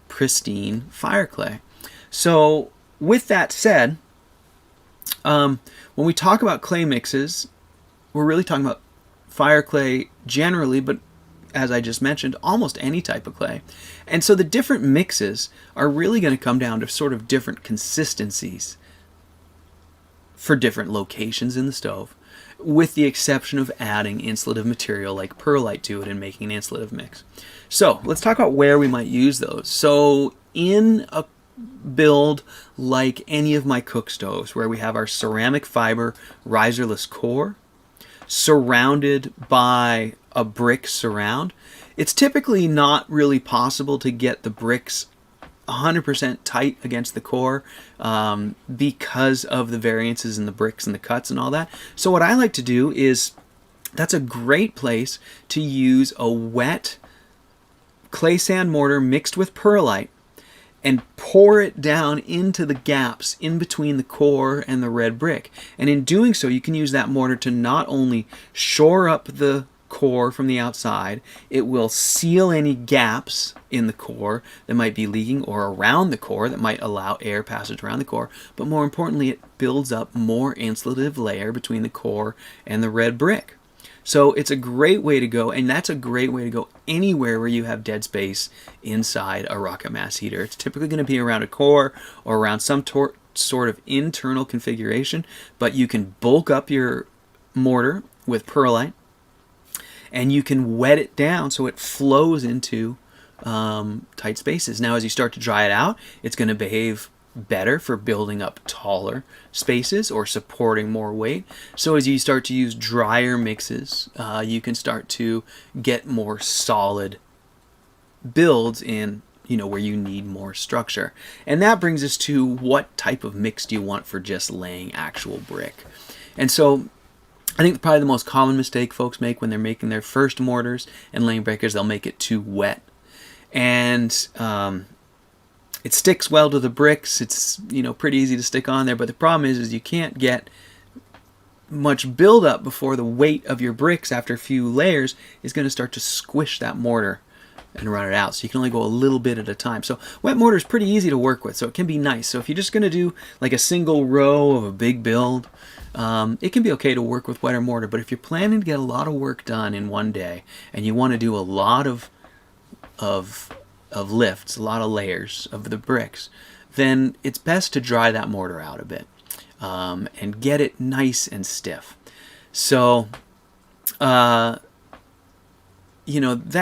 pristine fire clay. So with that said, when we talk about clay mixes, we're really talking about fire clay generally, but as I just mentioned, almost any type of clay. And so the different mixes are really going to come down to sort of different consistencies for different locations in the stove, with the exception of adding insulative material like perlite to it and making an insulative mix. So let's talk about where we might use those. So in a build like any of my cook stoves, where we have our ceramic fiber riserless core surrounded by a brick surround, it's typically not really possible to get the bricks 100% tight against the core because of the variances in the bricks and the cuts and all that. So what I like to do is, that's a great place to use a wet clay sand mortar mixed with perlite and pour it down into the gaps in between the core and the red brick. And in doing so, you can use that mortar to not only shore up the core from the outside, it will seal any gaps in the core that might be leaking or around the core that might allow air passage around the core, but more importantly, it builds up more insulative layer between the core and the red brick. So it's a great way to go, and that's a great way to go anywhere where you have dead space inside a rocket mass heater. It's typically going to be around a core or around some sort of internal configuration, but you can bulk up your mortar with perlite, and you can wet it down so it flows into tight spaces. Now, as you start to dry it out, it's going to behave better for building up taller spaces or supporting more weight. So as you start to use drier mixes, you can start to get more solid builds in, where you need more structure. And that brings us to, what type of mix do you want for just laying actual brick? And so I think probably the most common mistake folks make when they're making their first mortars and laying brick is they'll make it too wet. And it sticks well to the bricks. It's pretty easy to stick on there, but the problem is you can't get much buildup before the weight of your bricks after a few layers is going to start to squish that mortar and run it out. So you can only go a little bit at a time. So wet mortar is pretty easy to work with, so it can be nice. So if you're just going to do like a single row of a big build, it can be okay to work with wetter mortar. But if you're planning to get a lot of work done in one day and you want to do a lot of lifts, a lot of layers of the bricks, then it's best to dry that mortar out a bit and get it nice and stiff. So, that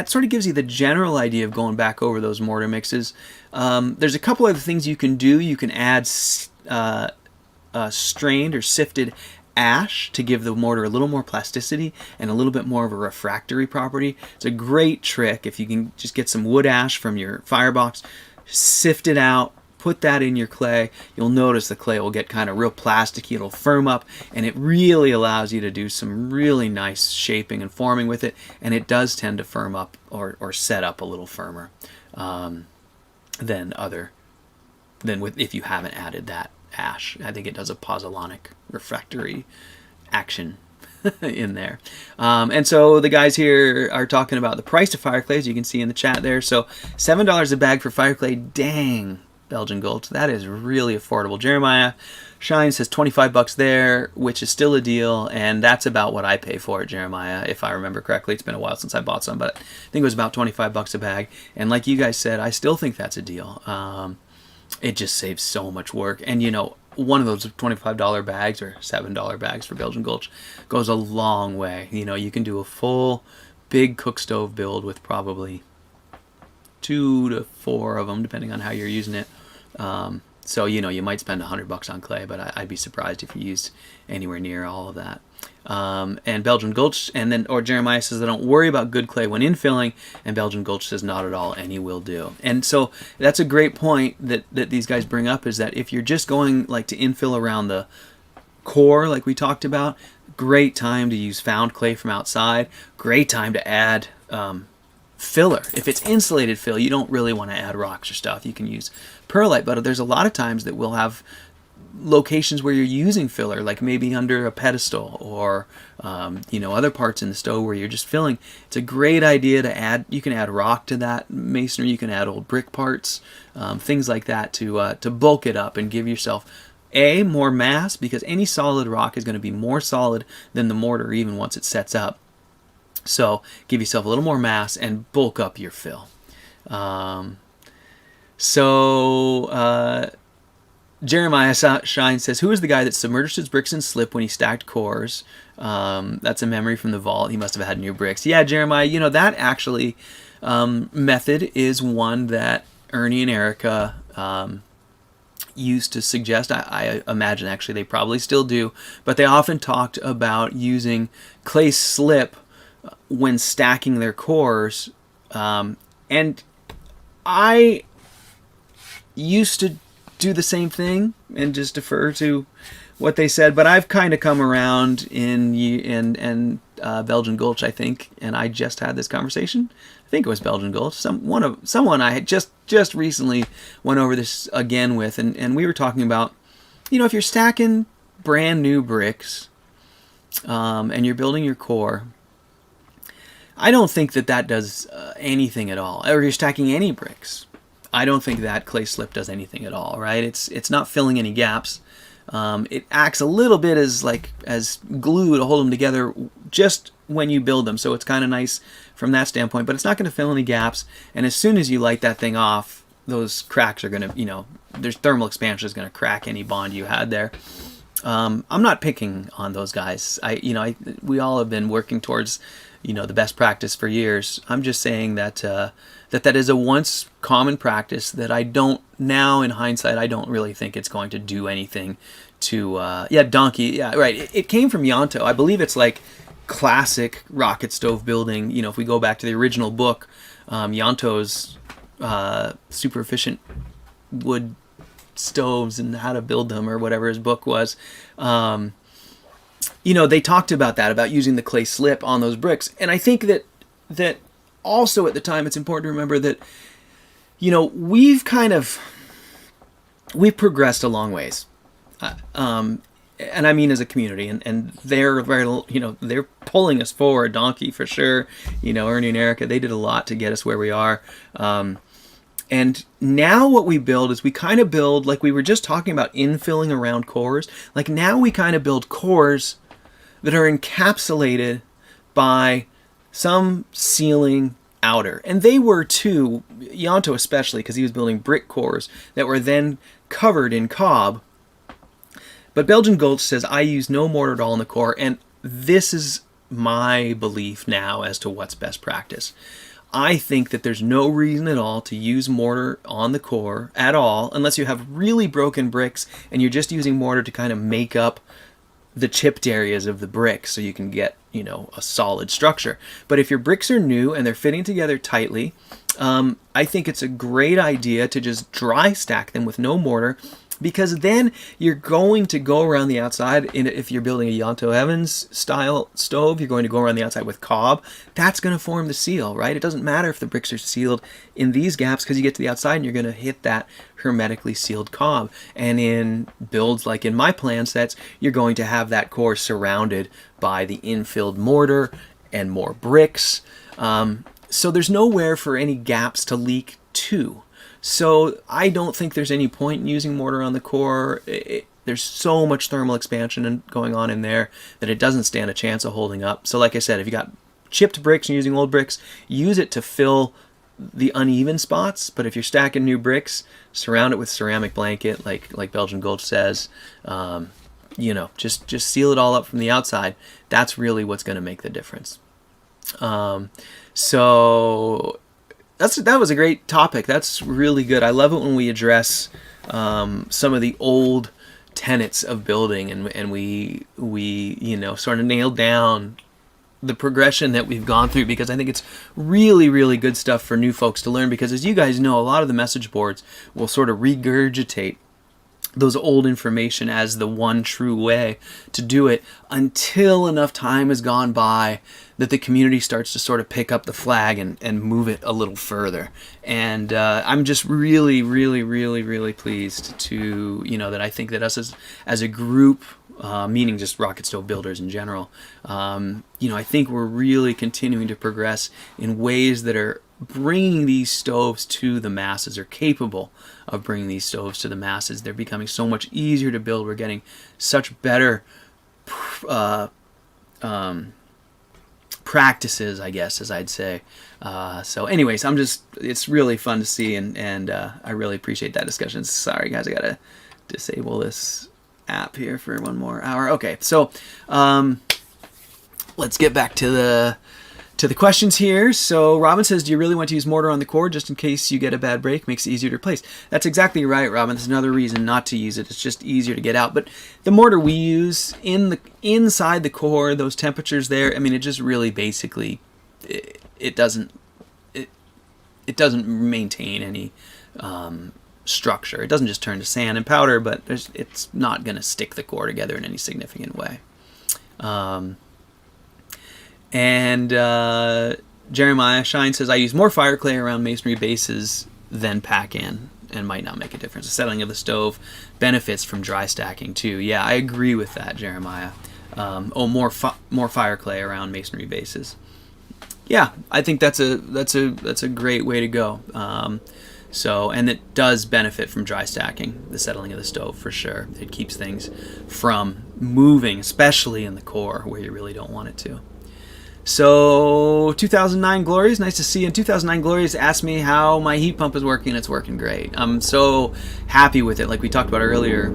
sort of gives you the general idea of going back over those mortar mixes. There's a couple other things you can do. You can add strained or sifted ash to give the mortar a little more plasticity and a little bit more of a refractory property. It's a great trick if you can just get some wood ash from your firebox, sift it out, put that in your clay. You'll notice the clay will get kind of real plasticky. It'll firm up, and it really allows you to do some really nice shaping and forming with it, and it does tend to firm up or set up a little firmer than if you haven't added that ash. I think it does a pozzolanic refractory action in there. And so the guys here are talking about the price of fire clay, as you can see in the chat there. So $7 a bag for fire clay. Dang, Belgian Gulch, that is really affordable. Jeremiah Shine says 25 bucks there, which is still a deal, and that's about what I pay for it, Jeremiah, if I remember correctly. It's been a while since I bought some, but I think it was about 25 bucks a bag. And like you guys said, I still think that's a deal. It just saves so much work. And one of those $25 bags or $7 bags for Belgian Gulch goes a long way. You can do a full big cook stove build with probably 2 to 4 of them, depending on how you're using it. So you might spend $100 on clay, but I'd be surprised if you used anywhere near all of that. And Belgian Gulch, or Jeremiah says, don't worry about good clay when infilling, and Belgian Gulch says not at all, any will do. And so that's a great point that these guys bring up, is that if you're just going like to infill around the core like we talked about, great time to use found clay from outside, great time to add filler. If it's insulated fill, you don't really want to add rocks or stuff. You can use perlite, but there's a lot of times that we'll have locations where you're using filler, like maybe under a pedestal or other parts in the stove where you're just filling. It's a great idea to add. You can add rock to that masonry. You can add old brick parts, things like that to bulk it up and give yourself more mass, because any solid rock is going to be more solid than the mortar even once it sets up. So give yourself a little more mass and bulk up your fill. Jeremiah Shine says, who is the guy that submerged his bricks in slip when he stacked cores? That's a memory from the vault. He must have had new bricks. Yeah, Jeremiah, that actually method is one that Ernie and Erica used to suggest. I imagine actually they probably still do, but they often talked about using clay slip when stacking their cores. And I used to do the same thing and just defer to what they said, but I've kind of come around in Belgian Gulch, I think, and I just had this conversation. I think it was Belgian Gulch. Someone I had just recently went over this again with, and we were talking about, if you're stacking brand new bricks, and you're building your core, I don't think that does anything at all. Or you're stacking any bricks, I don't think that clay slip does anything at all, right? It's not filling any gaps. It acts a little bit as glue to hold them together just when you build them, so it's kind of nice from that standpoint, but it's not going to fill any gaps, and as soon as you light that thing off, those cracks are going to, there's thermal expansion is going to crack any bond you had there. I'm not picking on those guys. We all have been working towards, the best practice for years. I'm just saying that that is a once common practice that I don't, now in hindsight, I don't really think it's going to do anything to, Donkey, yeah, right. It came from Yanto. I believe it's like classic rocket stove building. If we go back to the original book, Yanto's super efficient wood stoves and how to build them, or whatever his book was. They talked about that, about using the clay slip on those bricks. And I think that also at the time, it's important to remember that, we've progressed a long ways. And I mean as a community, and they're very, they're pulling us forward, Donkey for sure. Ernie and Erica, they did a lot to get us where we are. And now what we build is we kind of build, like we were just talking about infilling around cores, like now we kind of build cores that are encapsulated by some ceiling outer. And they were too, Yanto especially, because he was building brick cores that were then covered in cob. But Belgian Gulch says, I use no mortar at all in the core, and this is my belief now as to what's best practice. I think that there's no reason at all to use mortar on the core at all, unless you have really broken bricks and you're just using mortar to kind of make up the chipped areas of the brick so you can get, a solid structure. But if your bricks are new and they're fitting together tightly, I think it's a great idea to just dry stack them with no mortar, because then you're going to go around the outside. If you're building a Yanto Evans style stove, you're going to go around the outside with cob. That's going to form the seal, right? It doesn't matter if the bricks are sealed in these gaps, because you get to the outside and you're going to hit that hermetically sealed cob. And in builds like in my plan sets, you're going to have that core surrounded by the infilled mortar and more bricks. So there's nowhere for any gaps to leak to. So I don't think there's any point in using mortar on the core. There's so much thermal expansion going on in there that it doesn't stand a chance of holding up. So like I said, if you got chipped bricks and using old bricks, use it to fill the uneven spots. But if you're stacking new bricks, surround it with ceramic blanket, like Belgian Gulch says. Just seal it all up from the outside. That's really what's going to make the difference. So that was a great topic. That's really good. I love it when we address some of the old tenets of building, and we sort of nailed down the progression that we've gone through, because I think it's really, really good stuff for new folks to learn, because as you guys know, a lot of the message boards will sort of regurgitate those old information as the one true way to do it, until enough time has gone by that the community starts to sort of pick up the flag and move it a little further. And I'm just really, really, really, really pleased to, that I think that us as a group, meaning just rocket stove builders in general, I think we're really continuing to progress in ways that are bringing these stoves to the masses, or capable of bringing these stoves to the masses. They're becoming so much easier to build. We're getting such better practices, I guess, as I'd say. So anyways, it's really fun to see, and I really appreciate that discussion. Sorry guys, I gotta disable this app here for one more hour. Okay, so let's get back to the questions here. So Robin says, do you really want to use mortar on the core just in case you get a bad break? Makes it easier to replace. That's exactly right, Robin. There's another reason not to use it. It's just easier to get out. But the mortar we use inside the core, those temperatures there, I mean, it just really basically it doesn't maintain any structure. It doesn't just turn to sand and powder, but it's not going to stick the core together in any significant way. And Jeremiah Shine says, I use more fire clay around masonry bases than pack in, and might not make a difference. The settling of the stove benefits from dry stacking too. Yeah, I agree with that, Jeremiah. More fire clay around masonry bases. Yeah, I think that's a great way to go. And it does benefit from dry stacking, the settling of the stove, for sure. It keeps things from moving, especially in the core where you really don't want it to. So 2009 Glories, nice to see you. And 2009 Glories asked me how my heat pump is working. It's working great. I'm so happy with it. Like we talked about earlier,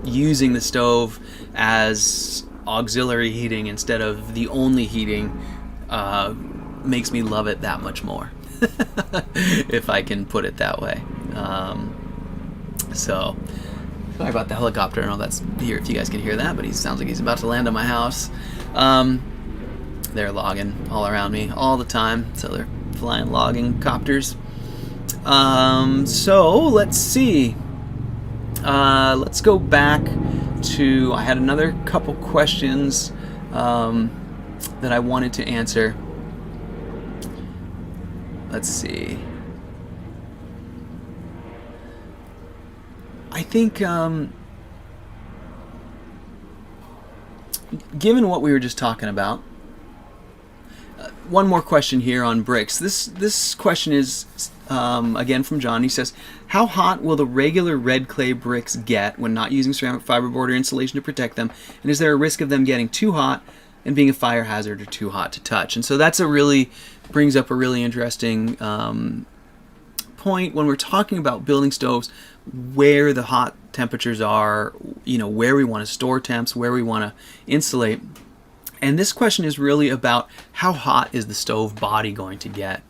using the stove as auxiliary heating instead of the only heating makes me love it that much more, if I can put it that way. So sorry about the helicopter. I don't know if that's here, if you guys can hear that, but he sounds like he's about to land on my house. They're logging all around me all the time, so they're flying logging copters. So let's see. Let's go back to, I had another couple questions that I wanted to answer. Let's see. I think given what we were just talking about, one more question here on bricks. This question is again from John. He says, how hot will the regular red clay bricks get when not using ceramic fiberboard or insulation to protect them? And is there a risk of them getting too hot and being a fire hazard or too hot to touch? And so that's brings up a really interesting point when we're talking about building stoves, where the hot temperatures are, where we want to store temps, where we want to insulate. And this question is really about how hot is the stove body going to get?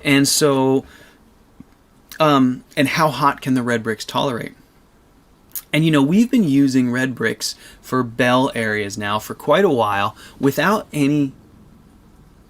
And so, and how hot can the red bricks tolerate? And we've been using red bricks for bell areas now for quite a while without any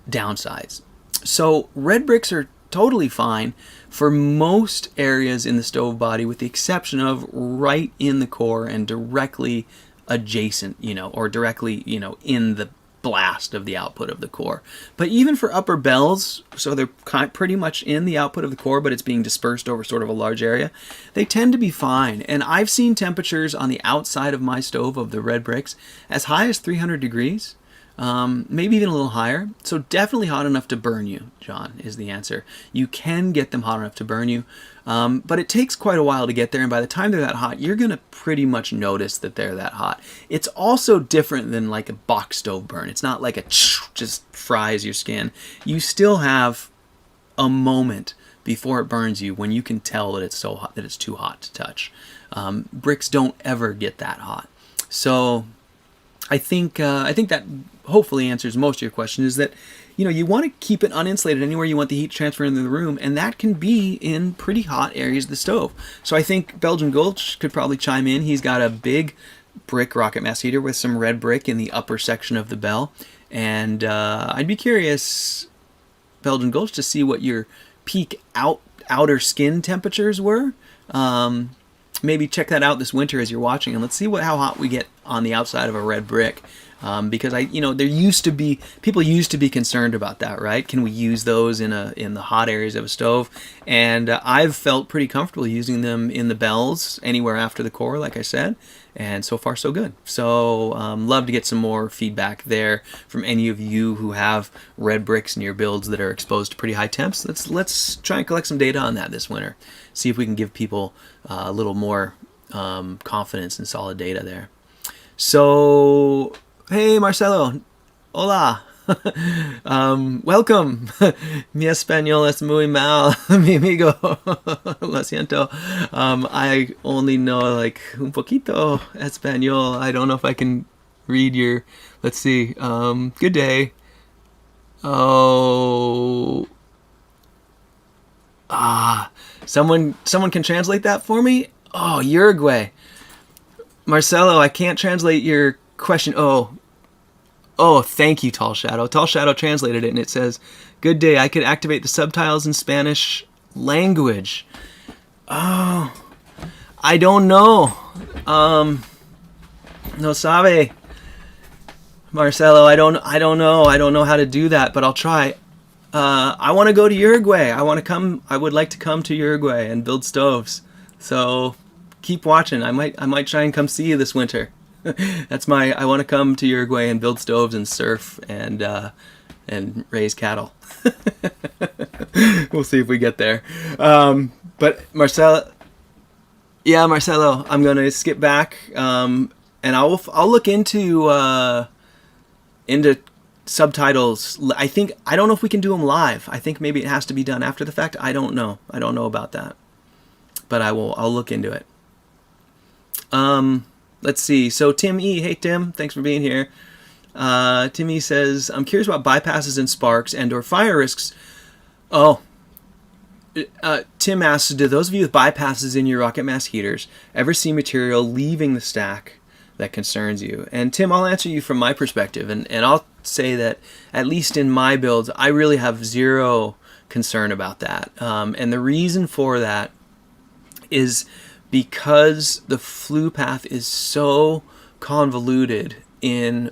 downsides. So red bricks are totally fine for most areas in the stove body, with the exception of right in the core and directly adjacent, or directly, in the blast of the output of the core. But even for upper bells, so they're pretty much in the output of the core, but it's being dispersed over sort of a large area, they tend to be fine. And I've seen temperatures on the outside of my stove of the red bricks as high as 300 degrees. Maybe even a little higher. So definitely hot enough to burn you, John, is the answer. You can get them hot enough to burn you, but it takes quite a while to get there, and by the time they're that hot, you're going to pretty much notice that they're that hot. It's also different than like a box stove burn. It's not like just fries your skin. You still have a moment before it burns you when you can tell that it's so hot that it's too hot to touch. Bricks don't ever get that hot. So I think that hopefully answers most of your question, is that, you want to keep it uninsulated anywhere you want the heat transfer into the room, and that can be in pretty hot areas of the stove. So I think Belgian Gulch could probably chime in. He's got a big brick rocket mass heater with some red brick in the upper section of the bell, and I'd be curious, Belgian Gulch, to see what your peak outer skin temperatures were. Maybe check that out this winter as you're watching, and let's see how hot we get on the outside of a red brick. Because people used to be concerned about that, right? Can we use those in the hot areas of a stove? And I've felt pretty comfortable using them in the bells anywhere after the core, like I said. And so far, so good. So love to get some more feedback there from any of you who have red bricks in your builds that are exposed to pretty high temps. Let's try and collect some data on that this winter. See if we can give people a little more confidence and solid data there. So, hey Marcelo, hola. Welcome. Mi español es muy mal, mi amigo. Lo siento. I only know like un poquito español. I don't know if I can read your, let's see. Good day. Oh. Someone can translate that for me? Oh, Uruguay. Marcelo, I can't translate your question. Oh, thank you, Tall Shadow. Tall Shadow translated it, and it says, "Good day. I could activate the subtitles in Spanish language." Oh, I don't know. No sabe, Marcelo. I don't know. I don't know how to do that, but I'll try. I want to go to Uruguay. I would like to come to Uruguay and build stoves. So keep watching. I might try and come see you this winter. I want to come to Uruguay and build stoves and surf and raise cattle. We'll see if we get there. But Marcelo, I'm gonna skip back, and I'll look into subtitles. I don't know if we can do them live. I think maybe it has to be done after the fact. I don't know about that, but I'll look into it. Let's see. So Tim E. Hey Tim, thanks for being here. Tim E. says, I'm curious about bypasses and sparks and or fire risks. Tim asks, do those of you with bypasses in your rocket mass heaters ever see material leaving the stack that concerns you? And Tim, I'll answer you from my perspective, and I'll say that at least in my builds, I really have zero concern about that. And the reason for that is because the flue path is so convoluted in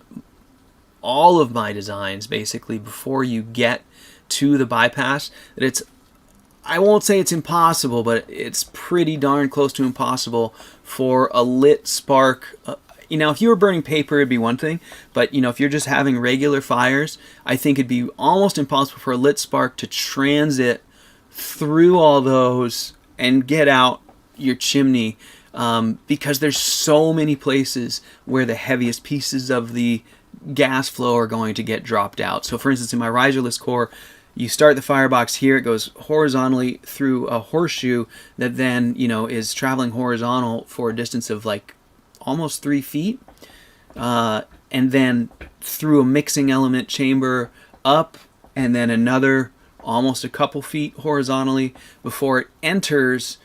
all of my designs, basically, before you get to the bypass, that I won't say it's impossible, but it's pretty darn close to impossible for a lit spark. If you were burning paper, it'd be one thing, but if you're just having regular fires, I think it'd be almost impossible for a lit spark to transit through all those and get out your chimney, because there's so many places where the heaviest pieces of the gas flow are going to get dropped out. So for instance, in my riserless core, you start the firebox here, it goes horizontally through a horseshoe that then is traveling horizontal for a distance of like almost 3 feet, and then through a mixing element chamber up, and then another almost a couple feet horizontally before it enters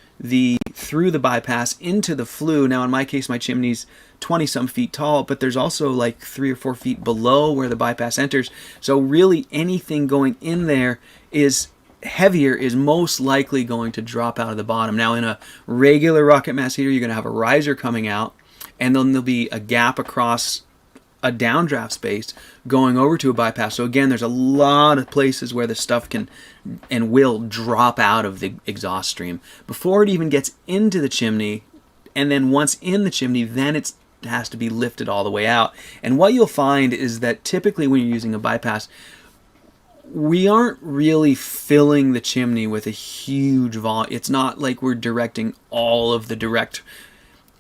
through the bypass into the flue. Now in my case, my chimney's 20-some feet tall, but there's also like 3 or 4 feet below where the bypass enters. So really anything going in there is heavier, is most likely going to drop out of the bottom. Now in a regular rocket mass heater, you're going to have a riser coming out, and then there'll be a gap across a downdraft space going over to a bypass. So again, there's a lot of places where the stuff can and will drop out of the exhaust stream before it even gets into the chimney. And then once in the chimney, then it has to be lifted all the way out. And what you'll find is that typically when you're using a bypass, we aren't really filling the chimney with a huge volume. It's not like we're directing all of the direct.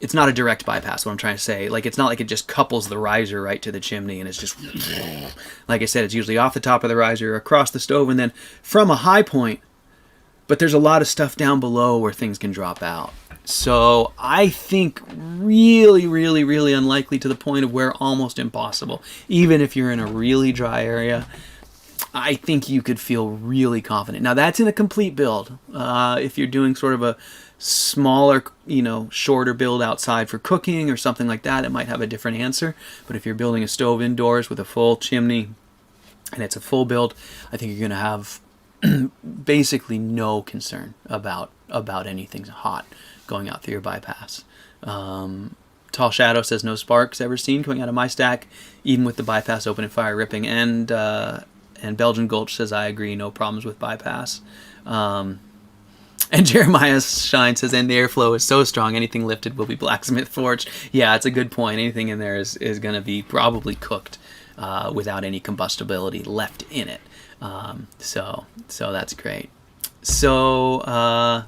It's not a direct bypass, what I'm trying to say. Like, it's not like it just couples the riser right to the chimney and it's just, like I said, it's usually off the top of the riser, across the stove, and then from a high point, but there's a lot of stuff down below where things can drop out. So I think really, really, really unlikely, to the point of where almost impossible. Even if you're in a really dry area, I think you could feel really confident. Now that's in a complete build. If you're doing sort of a smaller, shorter build outside for cooking or something like that, it might have a different answer. But if you're building a stove indoors with a full chimney and it's a full build, I think you're going to have basically no concern about anything hot going out through your bypass. Tall Shadow says no sparks ever seen coming out of my stack, even with the bypass open and fire ripping. And Belgian Gulch says I agree, no problems with bypass. And Jeremiah Shine says, and the airflow is so strong, anything lifted will be blacksmith forged. Yeah, it's a good point. Anything in there is going to be probably cooked without any combustibility left in it. So that's great. So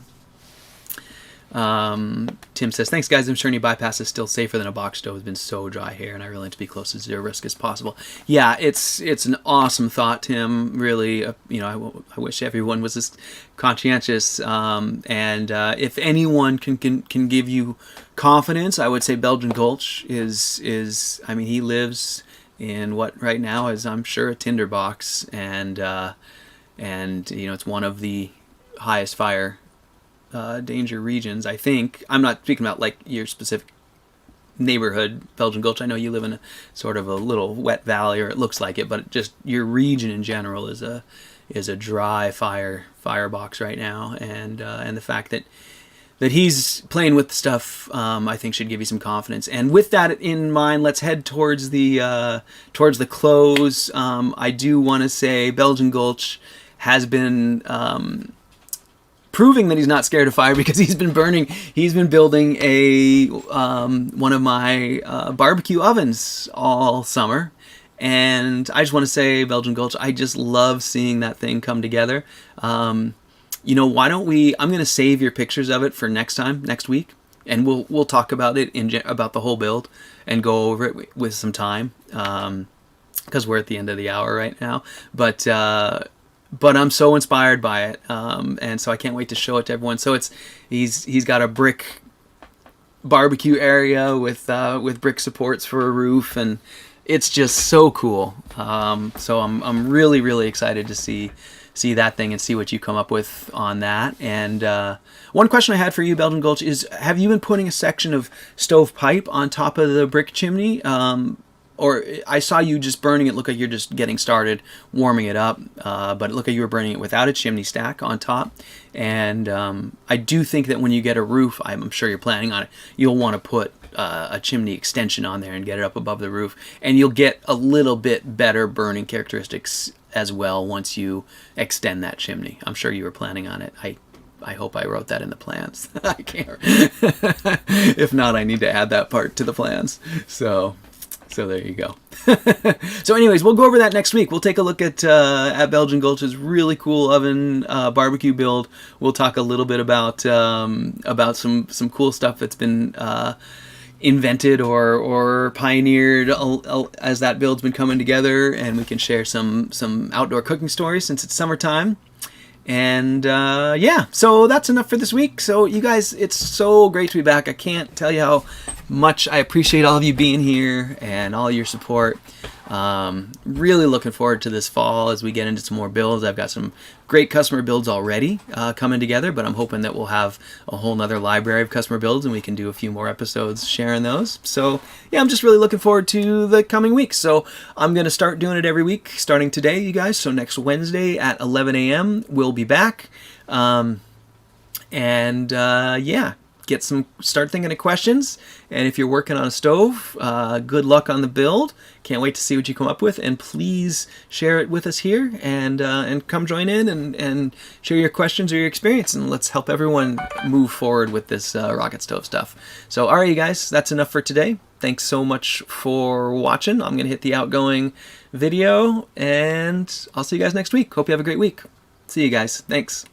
Tim says, thanks guys, I'm sure any bypass is still safer than a box stove. It's been so dry here and I really like to be close to zero risk as possible. Yeah, it's an awesome thought, Tim. Really, I wish everyone was as conscientious. And if anyone can give you confidence, I would say Belgian Gulch is I mean, he lives in what right now is, I'm sure, a tinderbox, and it's one of the highest fire danger regions, I think. I'm not speaking about like your specific neighborhood, Belgian Gulch. I know you live in a sort of a little wet valley, or it looks like it, but just your region in general is a dry firebox right now, and the fact that he's playing with the stuff, I think should give you some confidence. And with that in mind, let's head towards the close. I do want to say Belgian Gulch has been proving that he's not scared of fire, because he's been building a one of my barbecue ovens all summer. And I just want to say, Belgian Gulch, I just love seeing that thing come together. Why don't we, I'm going to save your pictures of it for next week, and we'll talk about it about the whole build and go over it with some time, because we're at the end of the hour right now. But I'm so inspired by it, and so I can't wait to show it to everyone. So he's got a brick barbecue area with brick supports for a roof, and it's just so cool. So I'm really, really excited to see that thing and see what you come up with on that. And one question I had for you, Belgian Gulch, is have you been putting a section of stove pipe on top of the brick chimney? Or I saw you just burning it. Look like you're just getting started, warming it up. But it looked like you were burning it without a chimney stack on top. And I do think that when you get a roof, I'm sure you're planning on it, you'll want to put a chimney extension on there and get it up above the roof. And you'll get a little bit better burning characteristics as well once you extend that chimney. I'm sure you were planning on it. I hope I wrote that in the plans. I can't. If not, I need to add that part to the plans. So there you go. So anyways, we'll go over that next week. We'll take a look at Belgian Gulch's really cool oven barbecue build. We'll talk a little bit about some cool stuff that's been invented or pioneered as that build's been coming together, and we can share some outdoor cooking stories since it's summertime. And yeah, so that's enough for this week. So you guys, it's so great to be back. I can't tell you how much I appreciate all of you being here and all your support. Really looking forward to this fall as we get into some more builds. I've got some great customer builds already coming together, but I'm hoping that we'll have a whole nother library of customer builds and we can do a few more episodes sharing those. So yeah, I'm just really looking forward to the coming weeks. So I'm going to start doing it every week starting today, you guys. So next Wednesday at 11 a.m. we'll be back. Yeah, start thinking of questions. And if you're working on a stove, good luck on the build. Can't wait to see what you come up with, and please share it with us here, and come join in and share your questions or your experience, and let's help everyone move forward with this rocket stove stuff. So all right, you guys, that's enough for today. Thanks so much for watching. I'm gonna hit the outgoing video, and I'll see you guys next week. Hope you have a great week. See you guys. Thanks.